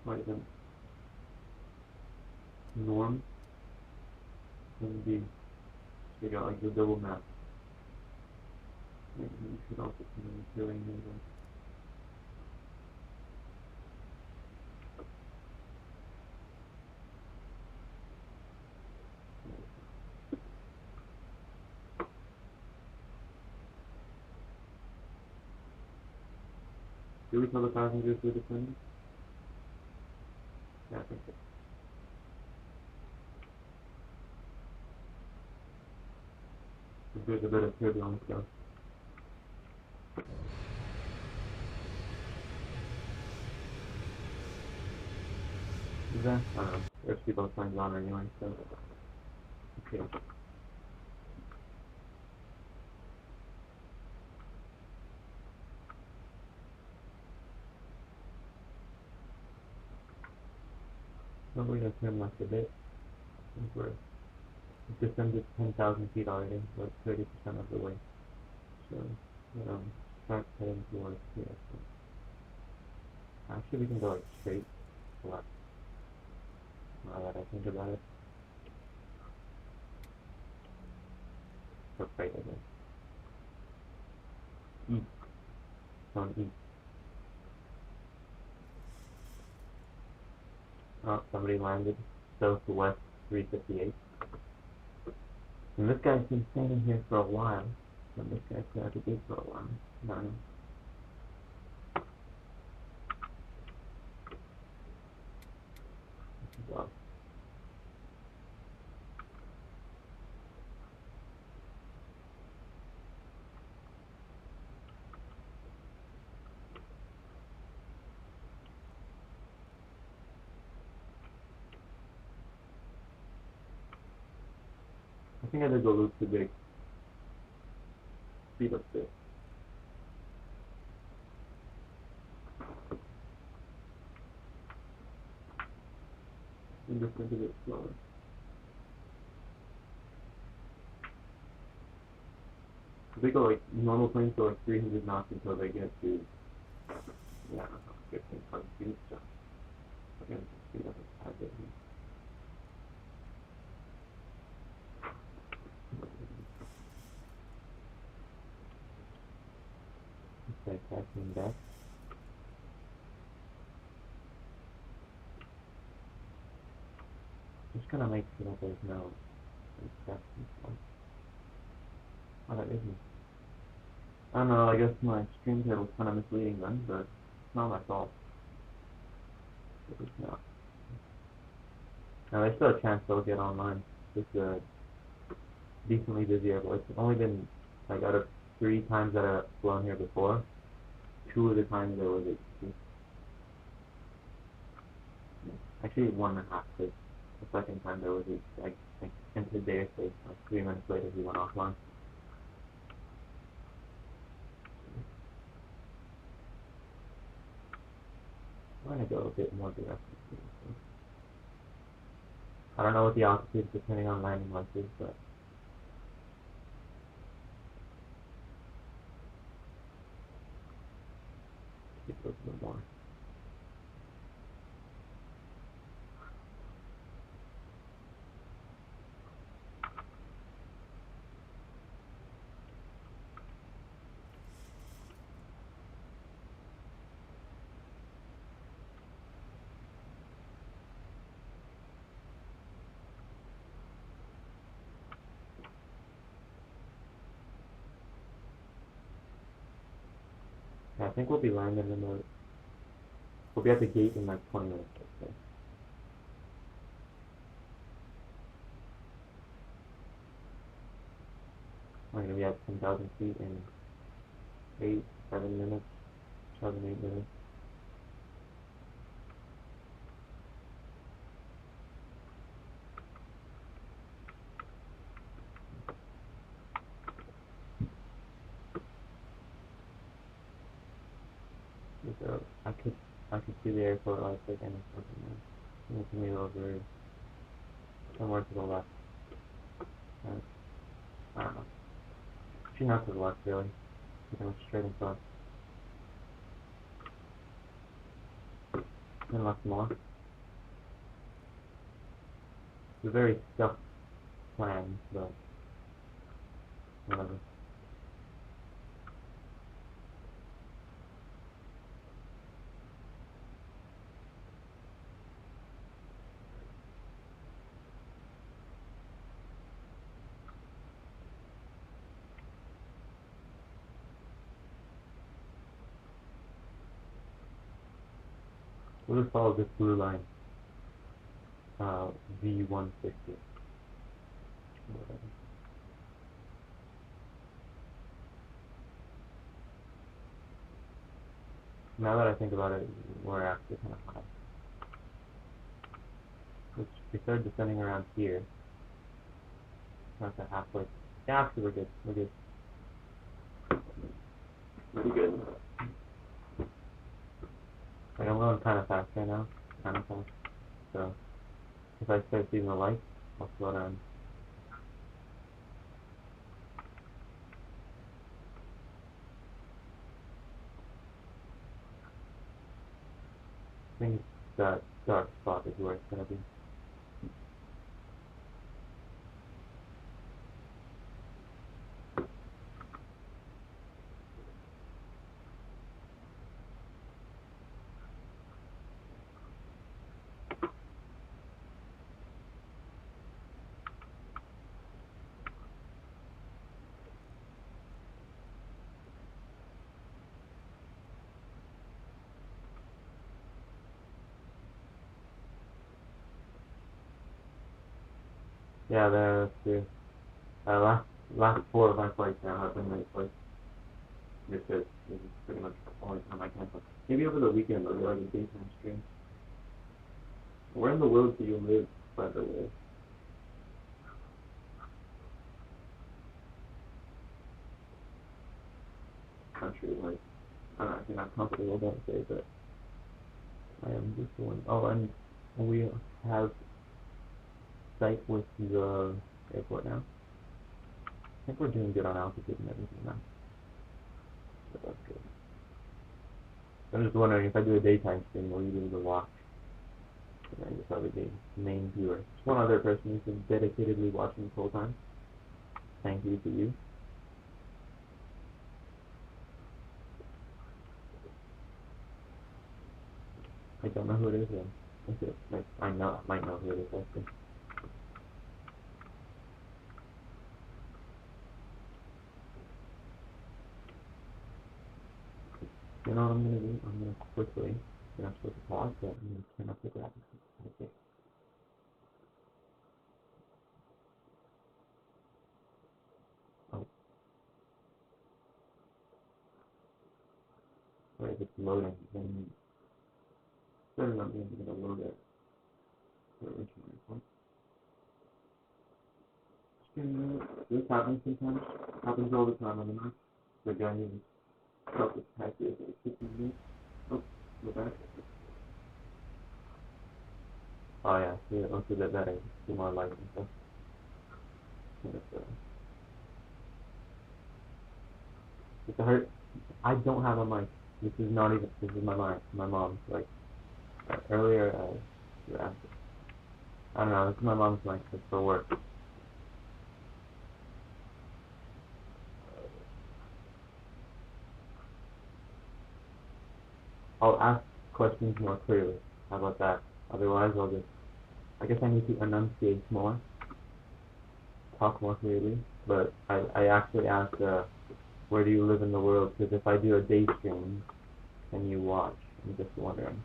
Like the norm would be, they got like the double map. Maybe you should also put in the filling in there. Do we tell the passengers we're descending? Yeah, I think so. There's a bit of turbulence though. Is that? I don't know. There's people signs on anyway, so. Okay. Well, we're gonna turn left a bit. I think we're descended 10,000 feet already, about 30% of the way. So, start heading towards here. So. Actually, we can go like straight left. Now that I think about it. Or right, I guess. East. On east. Oh, somebody landed southwest 358. And this guy's been standing here for a while. And this guy's got to be for a while. No, no. This is off. I think I did go loop too big. Speed up bit. And just make it a bit slower. They go like, normal planes go like 300 knots until they get to, yeah, 15, 20 feet, so we're going to speed up a tad bit here. Okay, passing back. Just gonna make sure that there's no exceptions. Oh, that isn't. I don't know, I guess my stream here was kind of misleading then, but it's not my fault. It's not. Now, there's still a chance they'll get online. It's a decently busy airport. It's only been, like, out of 3 times that I've flown here before, 2 of the times there was ATC. Actually, 1.5, because the second time there was like into the day space, like 3 minutes later he went offline. I'm gonna go a bit more direct. I don't know what the altitude is depending on landing length is, but it goes a bit more. Yeah, I think we'll be landing in the. We'll be at the gate in like 20 minutes, let's say. We're gonna be at 10,000 feet in 8, 7 minutes, 7, 8 minutes. So I could see the airport lights like any second now. It's me over somewhere to the left. I don't know. Actually not to the left really. I think straight in front. And left more. It's a very stuck plan, but whatever. We'll just follow this blue line. V150. Whatever. Now that I think about it, we're actually kind of high. We started descending around here. Not that halfway. Yeah, actually we're good. We're good. Pretty good. Like I'm going kind of fast right now. Kind of fast. So, if I start seeing the lights, I'll slow down. I think that dark spot is where it's going to be. Yeah, that's true. Last 4 of my flights now have been late flights. Because this is pretty much the only time I cancel. Maybe over the weekend I'll do like a daytime stream. Where in the world do you live, by the way? Country, like, I don't know, if you're not comfortable, don't say, but I am just one. Oh, and we have sight with the airport now. I think we're doing good on altitude and everything now. So that's good. I'm just wondering if I do a daytime stream, will you be able to watch? And you'll probably be the main viewer. There's one other person who's been dedicatedly watching this whole time. Thank you to you. I don't know who it is though. Is it? Like, I might know who it is actually. You know what I'm gonna do? I'm gonna quickly, you're not supposed to pause, but I'm gonna turn up the graphics. Okay. Oh. Wait, if it's loading, then better not be able to load it. The original report. This happens sometimes. Happens all the time on the Mac. The guy who felt his package for 15 minutes. Oh, go back. Oh yeah, see, it looks a bit better. See more light and stuff. It's a hurt. I don't have a mic. This is not even. This is my mom's. Like earlier, yeah. I don't know. This is my mom's mic. It's for work. I'll ask questions more clearly. How about that? Otherwise, I'll just. I guess I need to enunciate more, talk more clearly. But I actually asked, where do you live in the world? Because if I do a day stream, can you watch? I'm just wondering.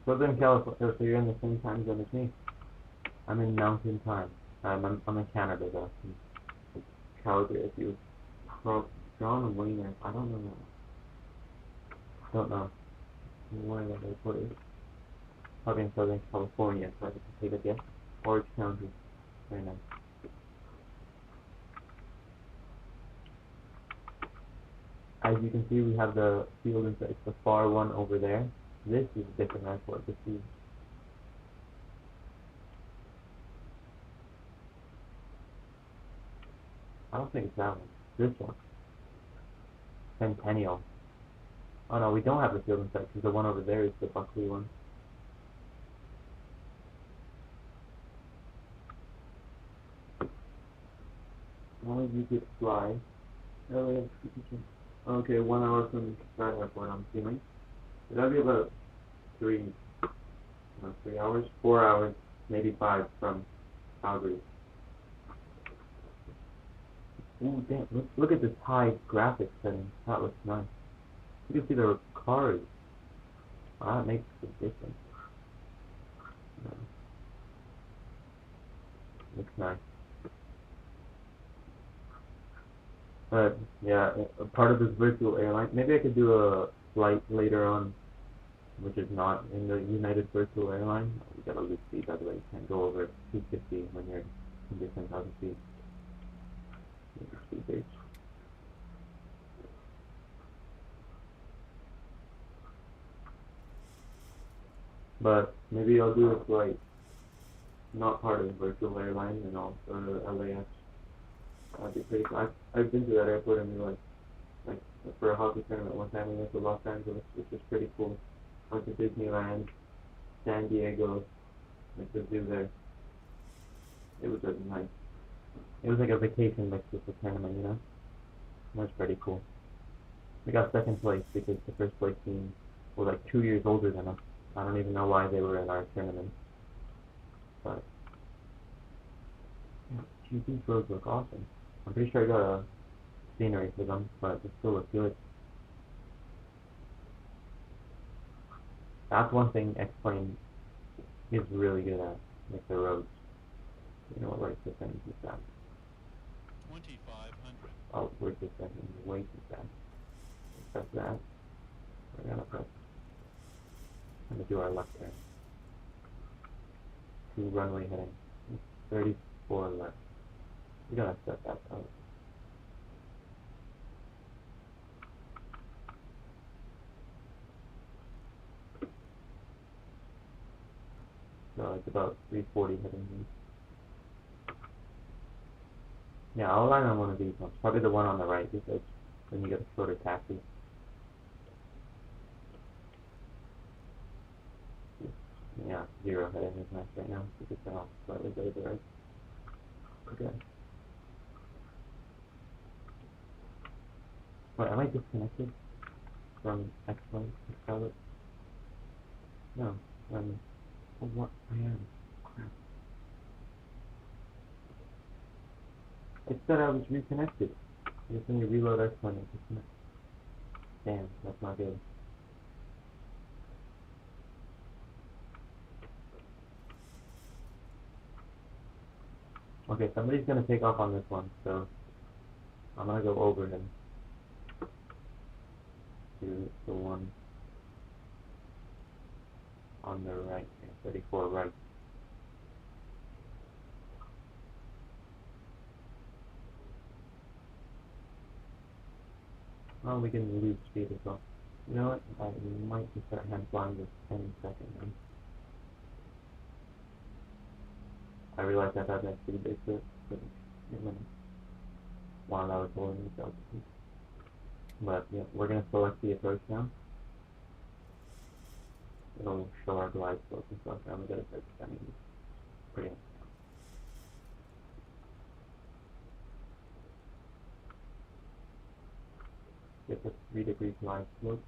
Southern California, so you're in the same time zone as me. I'm in Mountain Time. I'm in Canada though. In Calgary, if you John Wayner, I don't know. Don't know where that airport is. Probably in Southern California, so I can take a guess. Orange County. Very nice. As you can see, we have the field inside. It's the far one over there. This is a different airport. This is. I don't think it's that one. This one. Centennial. Oh no, we don't have the field inside because the one over there is the Buckley one. Only you could fly. Okay, 1 hour from the Strat Airport, I'm assuming. So that'd be about 3 hours, 4 hours, maybe 5 from Calgary. Ooh, damn, look at this high graphics setting. That looks nice. You can see the cars. Wow, that makes a difference. Yeah. Looks nice. But, yeah, a part of this virtual airline, maybe I could do a flight later on, which is not in the United Virtual Airline. You gotta lose speed, by the way. You can't go over 250 when you're in the 10,000 feet. Speed base. But maybe I'll do a flight not part of the virtual airline and also to LAX. That'd be pretty cool. I've been to that airport and we like for a hockey tournament one time we went to Los Angeles, which was pretty cool. Went to Disneyland, San Diego, like the zoo there. It was really nice. It was like a vacation mixed with the tournament, you know? It was pretty cool. We got second place because the first place team were like 2 years older than us. I don't even know why they were in our tournament. But yeah, geez, these roads look awesome. I'm pretty sure I got a scenery for them, but it still looks good. That's one thing X-Plane is really good at, like the roads. You know what right percentage is that? 2,500. Oh, we're just second, way too fast. Press that. We're gonna press. I'm gonna do our left turn. 2 runway heading. 34 left. We gotta set that up. So it's about 340 heading here. Yeah, I'll line on one of these ones. Probably the one on the right because then you get a shorter taxi. Yeah, 0 heading is nice right now. We could turn off slightly to the right. Okay. Wait, am I disconnected from X1 Scarlet? No, oh, what? I am. Crap. It said I was reconnected. Just when you reload X1, it disconnects. Damn, that's not good. Okay, somebody's gonna take off on this one, so I'm gonna go over him to the one on the right, 34 right. Oh, we can lose speed as well. You know what? I might just start hand flying this 10 seconds then. I realized I had that pretty big foot, while I was holding this altitude. But yeah, we're gonna select the approach now. It'll show our glide slope and stuff, and we gotta start descending this pretty much. Get the 3-degree glide slope.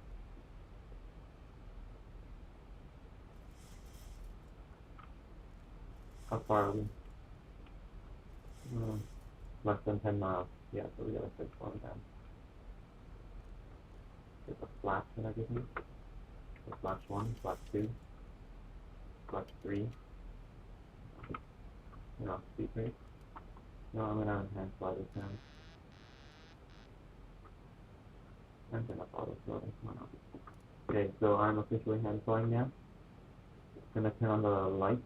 How far are we? Less than 10 miles. Yeah, so we gotta start slowing down. Get the flaps and everything. So flaps 1, flaps 2, flaps 3. You know, speed rate. No, I'm gonna hand fly this now. I'm gonna follow slowly. Okay, so I'm officially hand flying now. Gonna turn on the lights.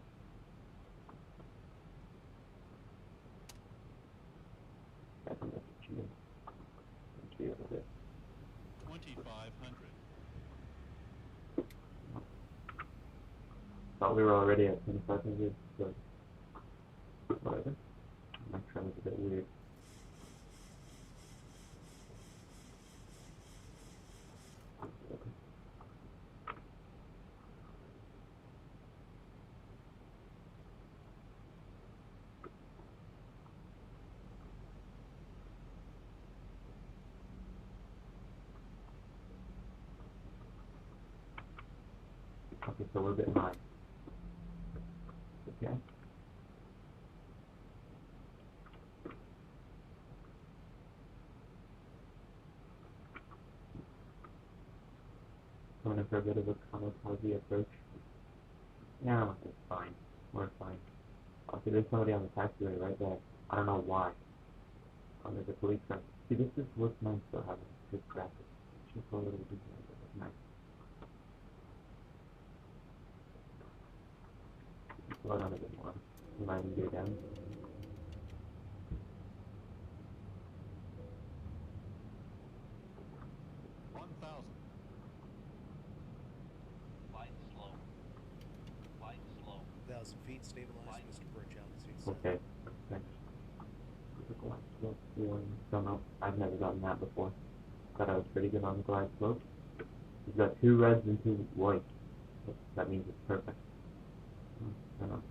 I think that's cheating. Let's see a little bit. 2,500. Thought we were already at 2,500, but whatever. My trim is a bit weird. Okay, so we're a bit high. Okay. Going in for a bit of a kamikaze approach. Yeah, it's fine. We're fine. Okay, there's somebody on the taxiway right there. I don't know why. Oh, there's a police car. See, this is what's nice about having good graphics. It's just a little bit nice. Slow down a bit more. You might even go down. Feet stabilized, Mr. Birch, altitude. Okay, thanks. Look, Yeah, don't know. I've never gotten that before. Thought I was pretty good on the glide slope. You've got 2 reds and 2 whites. That means it's perfect. I don't know.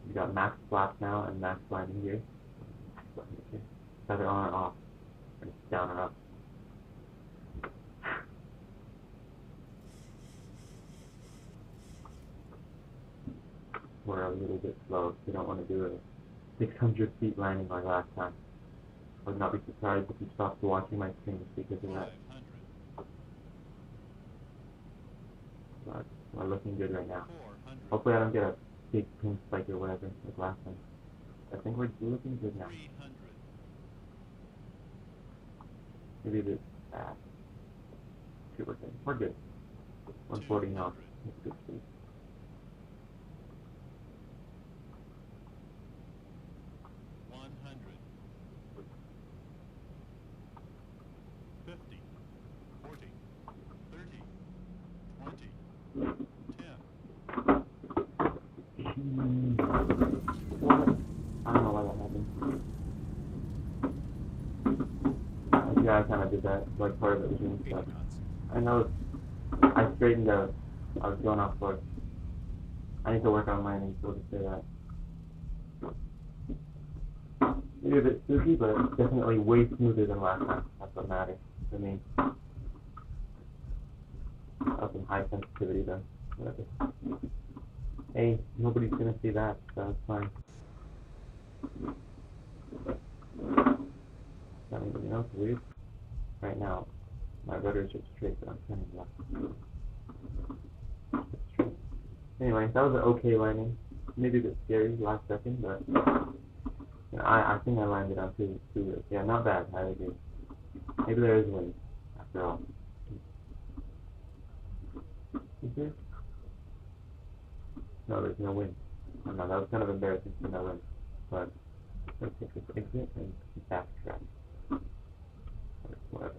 You've got max flap now and max landing gear. It's either on or off. Or it's down or up. We're a little bit slow. We don't want to do a 600 feet landing like last time. I would not be surprised if you stopped watching my streams because of that. 500. But we're looking good right now. 400. Hopefully I don't get a big pin spike or whatever like last time. I think we're looking good now. 300. Maybe this bad. We're good. 140 knots. That's good speed. 100. 50. 40. 30. 20. 10. What? I don't know why that happened. Yeah, I kind of did that. Like part of it was doing 80 stuff. knots. I know I straightened out. I was going off course. I need to work on landing, so to say that. Maybe a bit spooky, but it's definitely way smoother than last time. That's what matters to me. That was some high sensitivity though. Whatever. Hey, nobody's gonna see that, so it's fine. You know, it's weird. Right now, my rudders are straight, but I'm turning left. Straight. Anyway, that was an okay landing. Maybe a bit scary last second, but you know, I think I landed on two wheels. Yeah, not bad. I agree. Maybe there is wind after all. Is there? No, there's no wind. Oh, no, that was kind of embarrassing for no wind. But let's take this exit and backtrack. Whatever.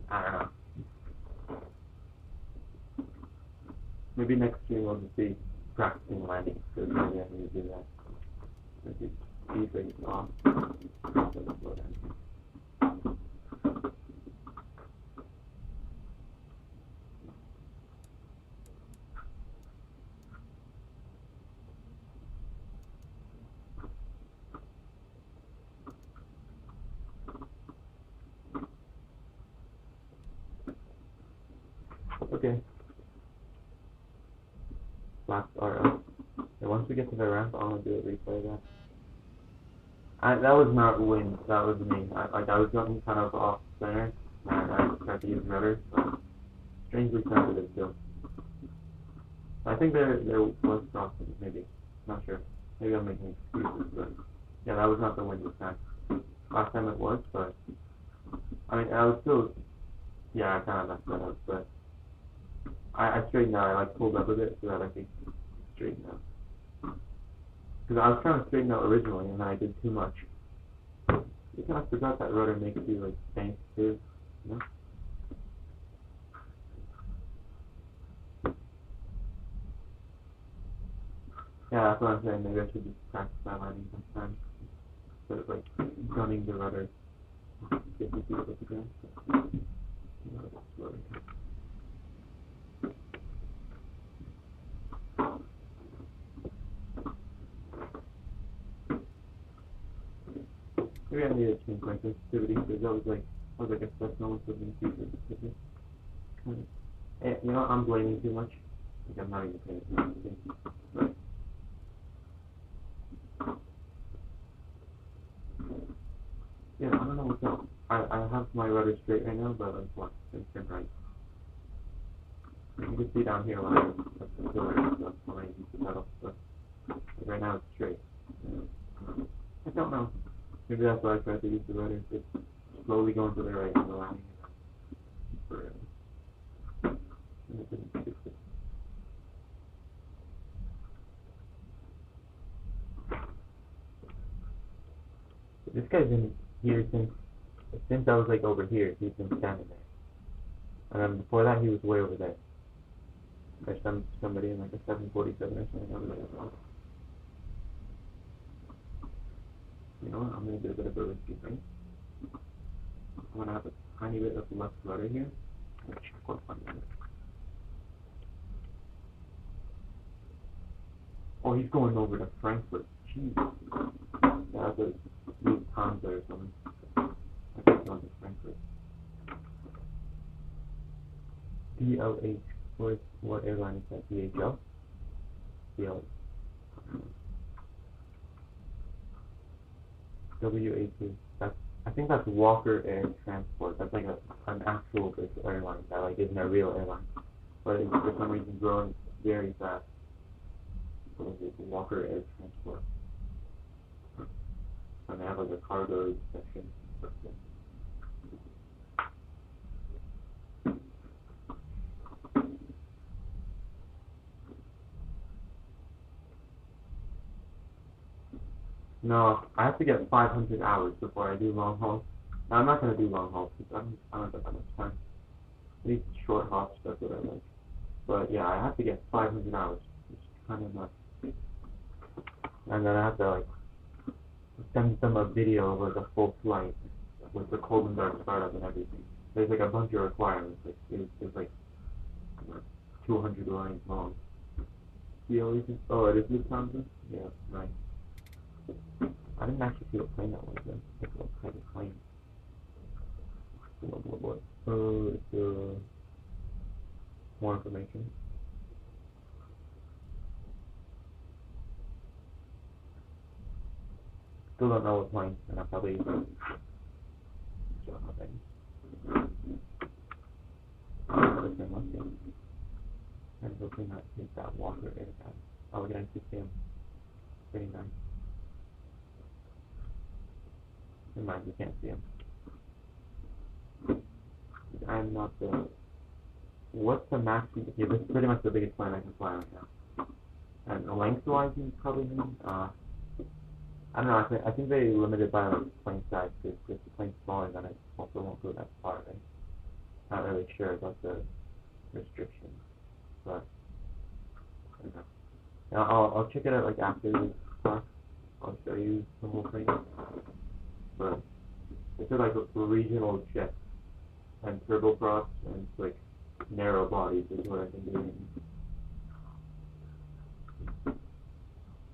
I don't know. Maybe next stream we'll just be practicing landing, because maybe I need to do that. Maybe speed rate off. Slow down. Okay. Flaps are up. And once we get to the ramp, I'm gonna do a replay of that. That was not wind, that was me. I was going kind of off center, and I tried to use rudder, but strangely sensitive still. I think there was crossing, maybe. Not sure. Maybe I'm making excuses, but yeah, that was not the wind this time. Last time it was, but I mean, I was still, yeah, I kind of messed that up, but I straightened out. I like pulled up a bit so that I could straighten out. Because I was trying to straighten out originally, and then I did too much. You kind of forgot that rudder makes you like bank too, you know? Yeah, that's what I'm saying. Maybe I should just practice my landing sometimes instead of like gunning the rudder 50 feet off the ground. Maybe I need to change my sensitivity because that was like a special one for me sensitivity. You know, I'm blaming too much. Like I'm not even paying attention. But yeah, I don't know what's up. I have my rudder straight right now, but like it's turn right. You can see down here when I put the pillar and stuff when I use the pedal, but right now it's straight. I don't know. Maybe that's why I tried to use the rudder. It's slowly going to the right and the landing for and it didn't fix it. But this guy's been here since I was like over here. He's been standing there. And then before that he was way over there. There's somebody in like a 747 or something over there as well. You know what? I'm gonna do a bit of a risky thing. I'm gonna have a tiny bit of left rudder here. I'm gonna check what's on it. Oh, he's going over to Frankfurt. Jeez. That's a Lufthansa or something. I think it's going to Frankfurt. DLH. What airline is that? DHL? DLH. WAT. I think that's Walker Air Transport. That's like an actual big airline that like isn't a real airline, but it's for some reason growing very fast. So it's Walker Air Transport, and they have like a cargo section. No, I have to get 500 hours before I do long haul. Now, I'm not gonna do long haul because I don't have that much time. At least short hops, that's what I like. But yeah, I have to get 500 hours, which is kind of nuts. And then I have to like send them a video of like a full flight with the cold and dark startup and everything. There's like a bunch of requirements. Like it's like 200 lines long. Oh, it is Lufthansa? Yeah, nice. I didn't actually see what plane that was then. Like what kind of plane? What? It's more information. Still don't know what plane, and I probably don't know things. Other thing, let's see. And hopefully not take that Walker Air guy. Oh, we're gonna see him. Pretty nice. Never mind, you can't see him. I'm not the... What's the maximum... Yeah, this is pretty much the biggest plane I can fly right now. And lengthwise, you probably mean? I don't know, I think they limited by like plane size, because if the plane's smaller, then it also won't go that far, right? Not really sure about the restrictions, but I don't know. Now, I'll check it out like after this class. I'll show you the whole thing. But it's like regional jets and turboprops and like narrow bodies is what I've been doing.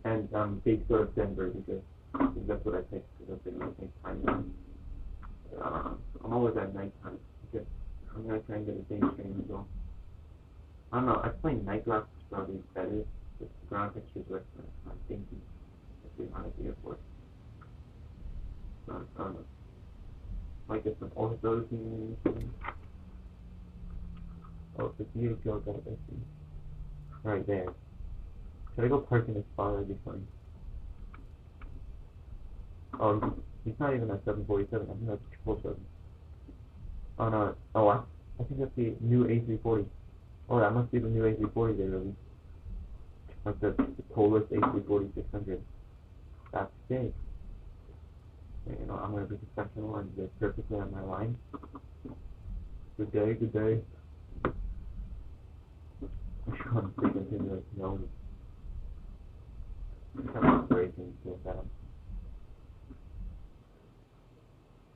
And big sort of Denver because I think that's what I picked because I've been making time zone. I'm always at nighttime because I'm gonna try and get a day stream as well. I don't know, I think night glass is probably better with the ground textures with I'm thinking if we want to the airport. I don't know. Might get some ortho things. Oh, the DHL got it. Right there. Should I go park in this spot? That'd be funny. Oh, he's not even at 747. I think that's 747. Oh no. Oh, I think that's the new A340. Oh, that must be the new A340 they released. Like the coolest A340-600. That's big. You know, I'm gonna be professional and get perfectly on my line. Good day, good day. I'm sure I'm freaking into like no. I'm breaking so bad.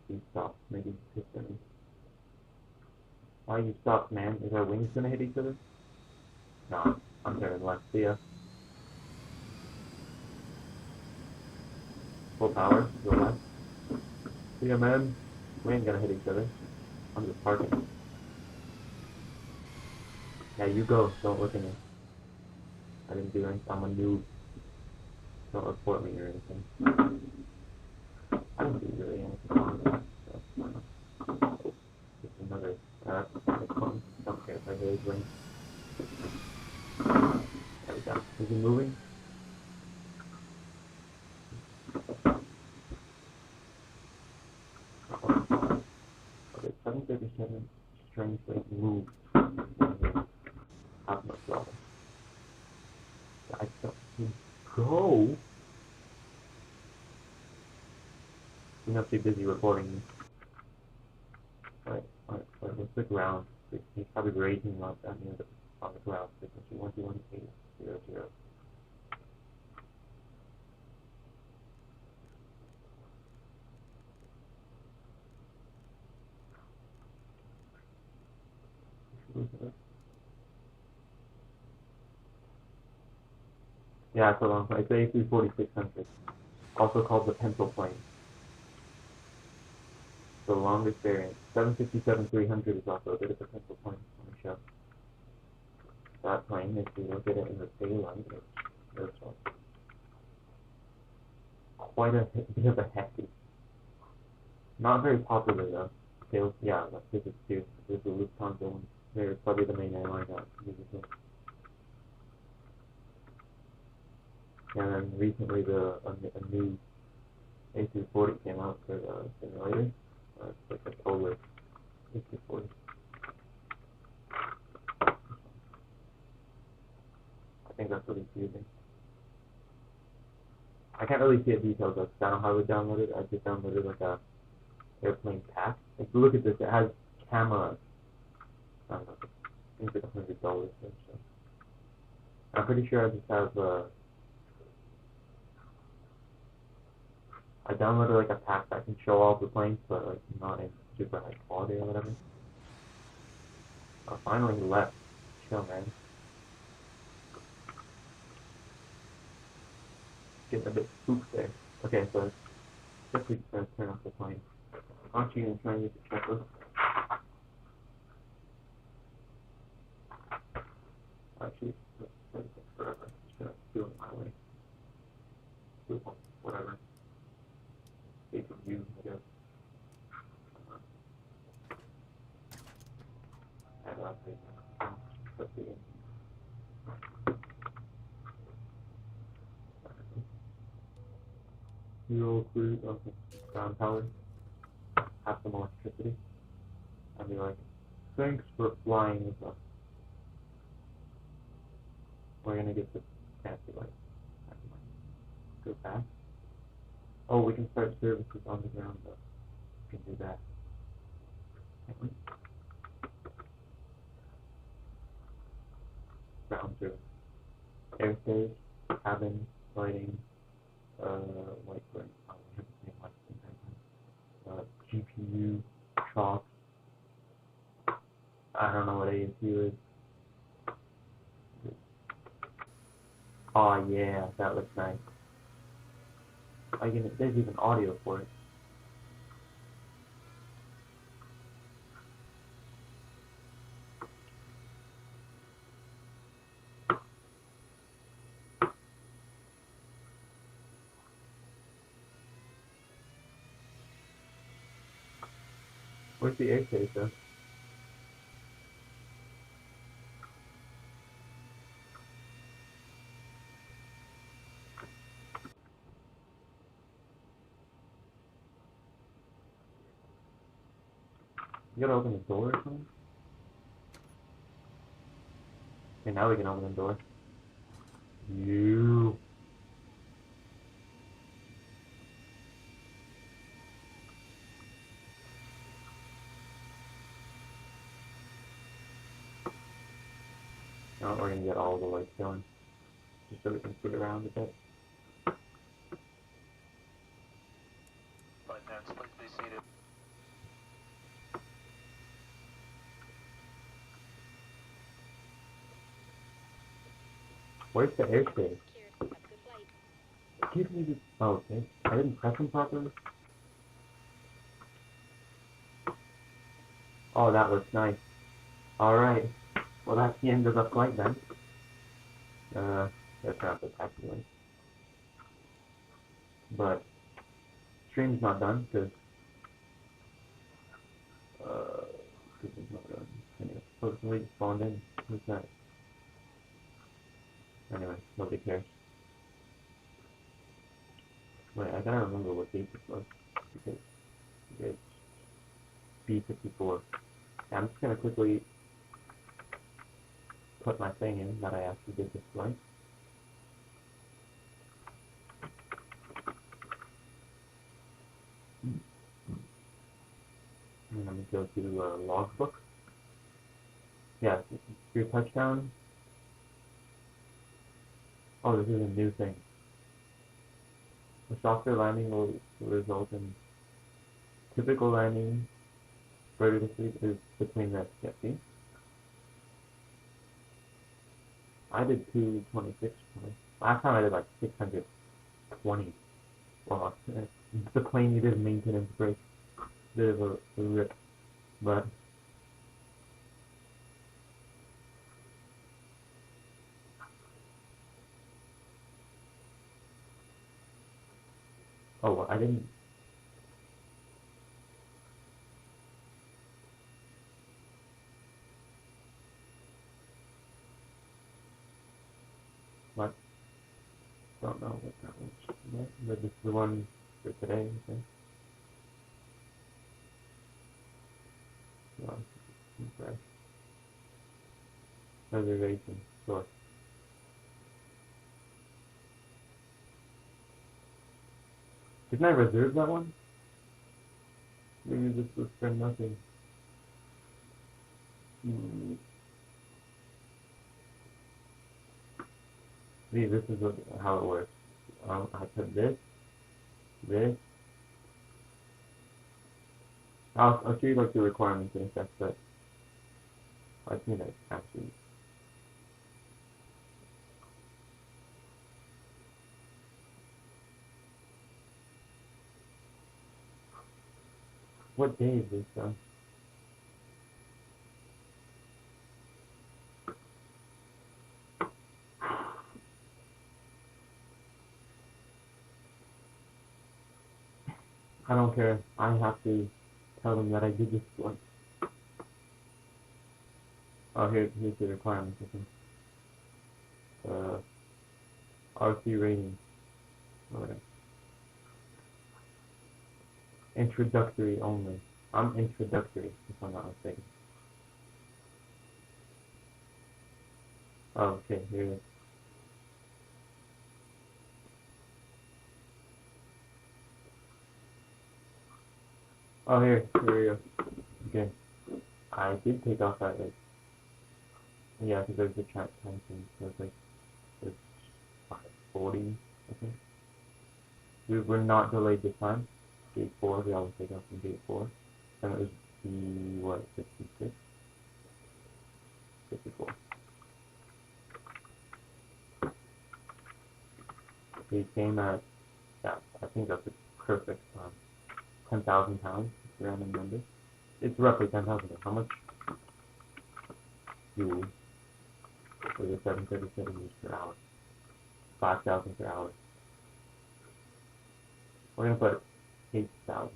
He stopped, maybe hit me. Why you stopped, man? Is our wings gonna hit each other? No, I'm turning left. See ya. Full power, go left. See ya, man. We ain't gonna hit each other. I'm just parking. Yeah, you go. Don't look at me. I didn't do anything. I'm a noob. Don't report me or anything. I don't do really anything wrong with that. So, just another. That's fun. Don't care if I hit his wing. There we go. Is he moving? Okay, 737 strangely moved. Have no problem. I don't go. You must be busy recording me. Alright, what's the ground? He's probably raising up down here on the ground. Frequency 121.800. Yeah, it's a long plane. It's the A340-600, also called the pencil plane. The longest variant. 757-300 is also a bit of a pencil plane. Let me show. That plane, if you look at it in the daylight, it's quite a bit of a hefty. Not very popular though. Sales, yeah, that's physics too. There's the Lufthansa one. They're probably the main airline that uses it. And then recently a new A340 came out for the simulator. It's like a Polish A340. I think that's what he's using. I can't really see it detailed though, because I don't know how to download it. I just downloaded like a airplane pack. Like, look at this, it has cameras. I don't know, I think it's like $100 or so. I'm pretty sure I just have I downloaded like a pack that can show all the planes, but like not in super high quality or whatever. Oh, finally he left. Chill, man. Getting a bit spooked there. Okay, so definitely just gonna turn off the plane. Aren't you gonna try and use the checklist? Actually, it's gonna take forever. Just gonna do it my way. Do it, whatever. Take a view, I guess. And I'll take let's see. Zero cruise, okay. Ground power. Have some electricity. I'd be like, thanks for flying with us. We're gonna get this fancy light. Go back. Oh, we can start services on the ground though. We can do that. Can't we? Ground service. Airspace, cabin, lighting, light burn. Oh, we have the same lights in GPU, chalk. I don't know what ASU is. Oh yeah, that looks nice. There's even audio for it. Where's the airspace though? You gotta open the door or something? Okay, now we can open the door. You. Now we're gonna get all the lights going. Just so we can sit around a bit. Lieutenants, please be seated. Where's the airspace? Give me the... Oh, okay. I didn't press them properly? Oh, that looks nice. Alright. Well, that's the end of the flight then. Let's not the taxi link. But, stream's not done, because... this is not done. Anyway, supposedly spawned in. Who's that? Anyway, nobody cares. Wait, I gotta remember what date this was. Because it's B54. Yeah, I'm just gonna quickly put my thing in that I actually did this flight. And let me go to logbook. Yeah, your touchdown. Oh, this is a new thing. A softer landing will result in typical landing. Vertical speed is between that. Yeah, see? I did 226 points. Last time I did like 620. Well, the plane needed maintenance break. Bit of a rip, but oh, well, I didn't. What? Don't know what that was. But this is the one for today, I think. Well, refresh. Reservation. Sure. Didn't I reserve that one? Maybe this was for nothing. See, this is how it works. I put this. I'll show you like the requirements and stuff, but I think that actually. What day is this though? I don't care. I have to tell them that I did this once. Oh, here's the requirements, I think. RC rating. Okay. Introductory only. I'm introductory, if I'm not mistaken. Oh, okay, here it is. Oh, here we go. Okay. I did take off that, like, yeah, because there's a time change, so it's like, it's 5:40, I think. We were not delayed this time. Gate 4, we always take off from gate 4. And it was what, 56? 54. We came at, yeah, I think that's a perfect 10,000 pounds, random number. It's roughly 10,000. How much fuel for the 737 use per hour? 5,000 per hour. We're going to put 8,000.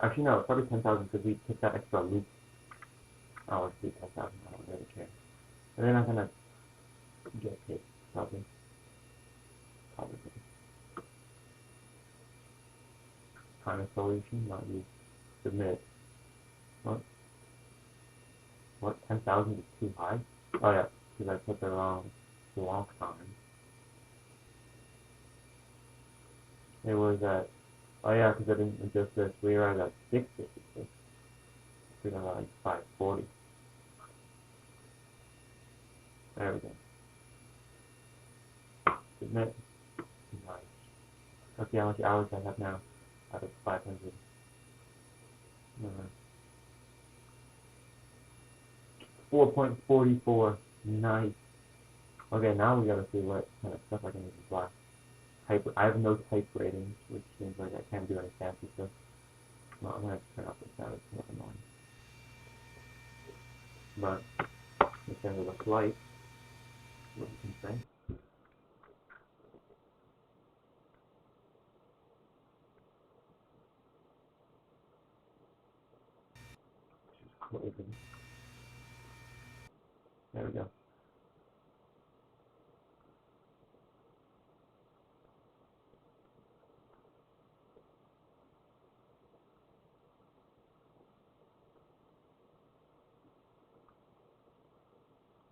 Actually, no, it's probably 10,000 because we took that extra loop. Oh, let's do 10,000. I don't really care. And then I'm going to get paid, probably. Kind of solution, not use. Submit. What? 10,000 is too high? Oh yeah, because I put the wrong block time. It was at, oh yeah, because I didn't adjust this. We arrived at 656. We got like 540. There we go. Submit. Nice. Let's see how much hours I have now out of 500. 4.44. Nice. Okay, now we gotta see what kind of stuff I can apply. I have no type ratings, which means like I can't do any fancy stuff. Well, I'm gonna have to turn off the sound, it's not annoying. But in terms of the flight, what you can say. Just closing. There we go.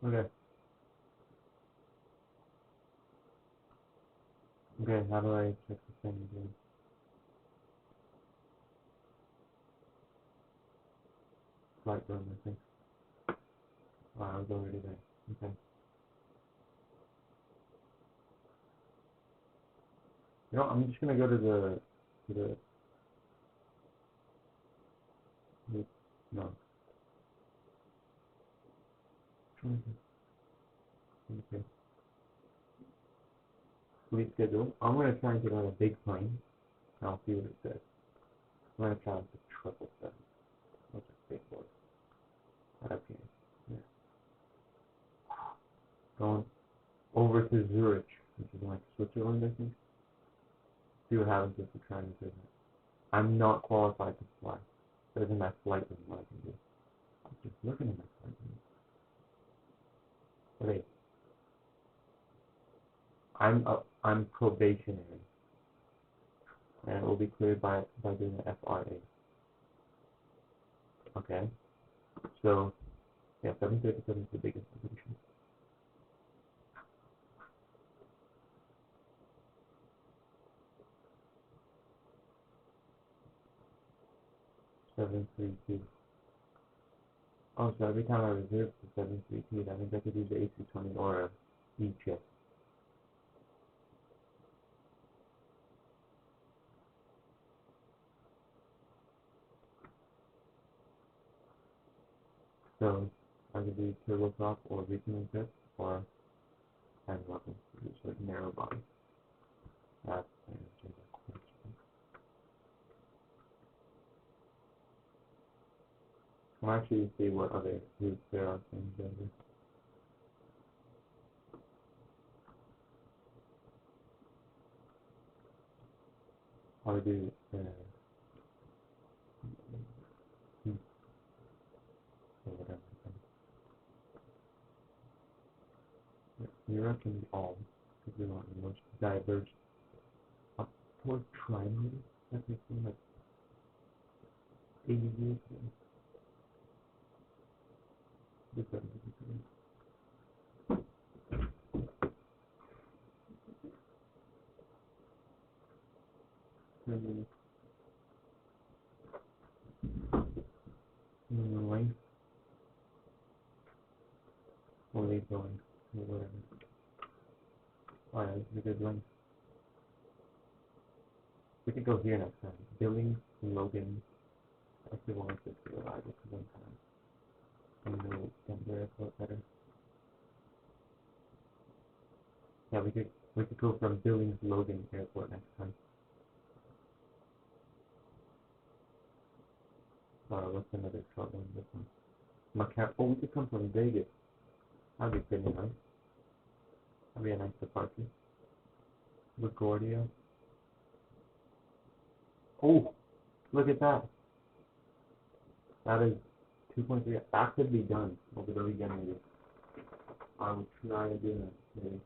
Okay. Okay, how do I check the thing again? Flight room, I think. Oh, I was already there. Okay. You know, I'm just gonna go to the no. Okay. fleet schedule. I'm gonna try and get on a big plane. And I'll see what it says. I'm gonna try with the 777. What's a big boy? Okay. Yeah. Going over to Zurich, which is like Switzerland, I think. See what happens if we try and do that. I'm not qualified to fly. There's in my flight list what I can do. I'm just looking at my flight list. Okay. I'm probationary. And it will be cleared by doing the FRA. Okay. So yeah, 737 is the biggest solution. Seven three two. Oh, so every time I reserve the 732, that means I could use the A320 or a E-chip. So I could do turboprop or regional jet or hand weapons, which is like narrow body. That's the answer to that question. I'll actually see what other routes there are from Denver. I'll do or whatever. Europe can be all, because we want the most diverse up toward triangle. That makes me like 80 years ago. This doesn't make sense. Length or leave the length or whatever. Oh yeah, this is a good length. We could go here next time. Billings, Logan. I actually want to be reliable because I know Denver airport better. Yeah, we could go from Billings, Logan airport next time. What's another short one? This one. Macau. Oh, we could come from Vegas. That'd be pretty nice. That'd be a nice departure. LaGuardia. Oh, look at that. That is 2.3. That could be done over the weekend maybe. I will try to do that today.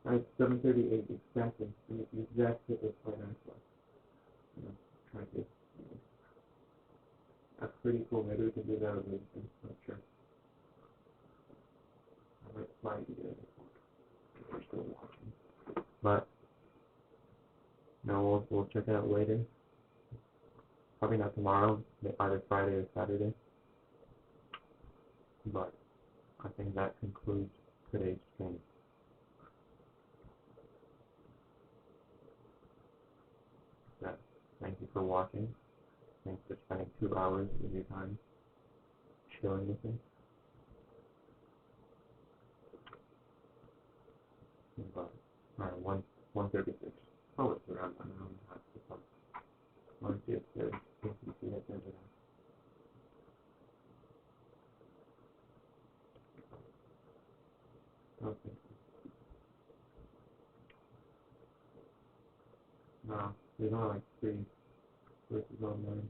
Alright, 7:38 exactly. The exact hit was quite nice. Try to. That's pretty cool. Maybe we can do that over the weekend. Not sure. I might fly you there if you're still watching. But no, we'll check it out later. Probably not tomorrow, either Friday or Saturday. But I think that concludes today's stream. So, thank you for watching. Thanks for spending 2 hours of your time chilling with me. But, alright, 1:36. Oh, it's around 1 hour and a half to come. I want to see if there's ATC at the end of that. Okay. No, there's only like 3 versus online.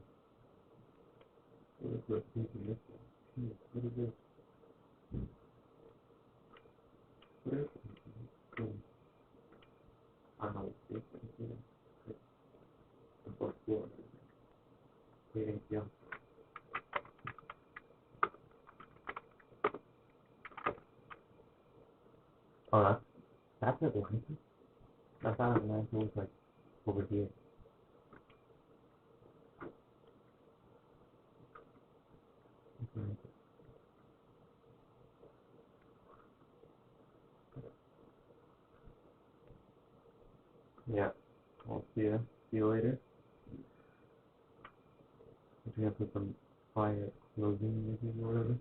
What is this thinking this one? What is this? What is this? I don't know what's this thing. It's the fourth floor. Waiting, yeah. Oh, that's Atlanta? I thought Atlanta was like over here. Yeah. I'll see you. See you later. I'm gonna put some fire closing music or whatever.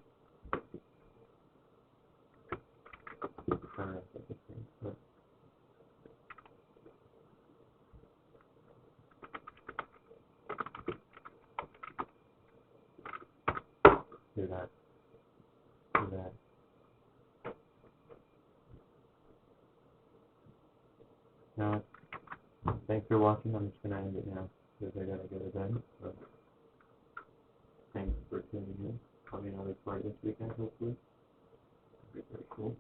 I don't know if that's the thing, but do that. Do that. Now, thanks for watching. I'm just gonna end it now because I gotta go to bed. So, thanks for tuning in. Probably another part this weekend, hopefully. That'd be pretty cool.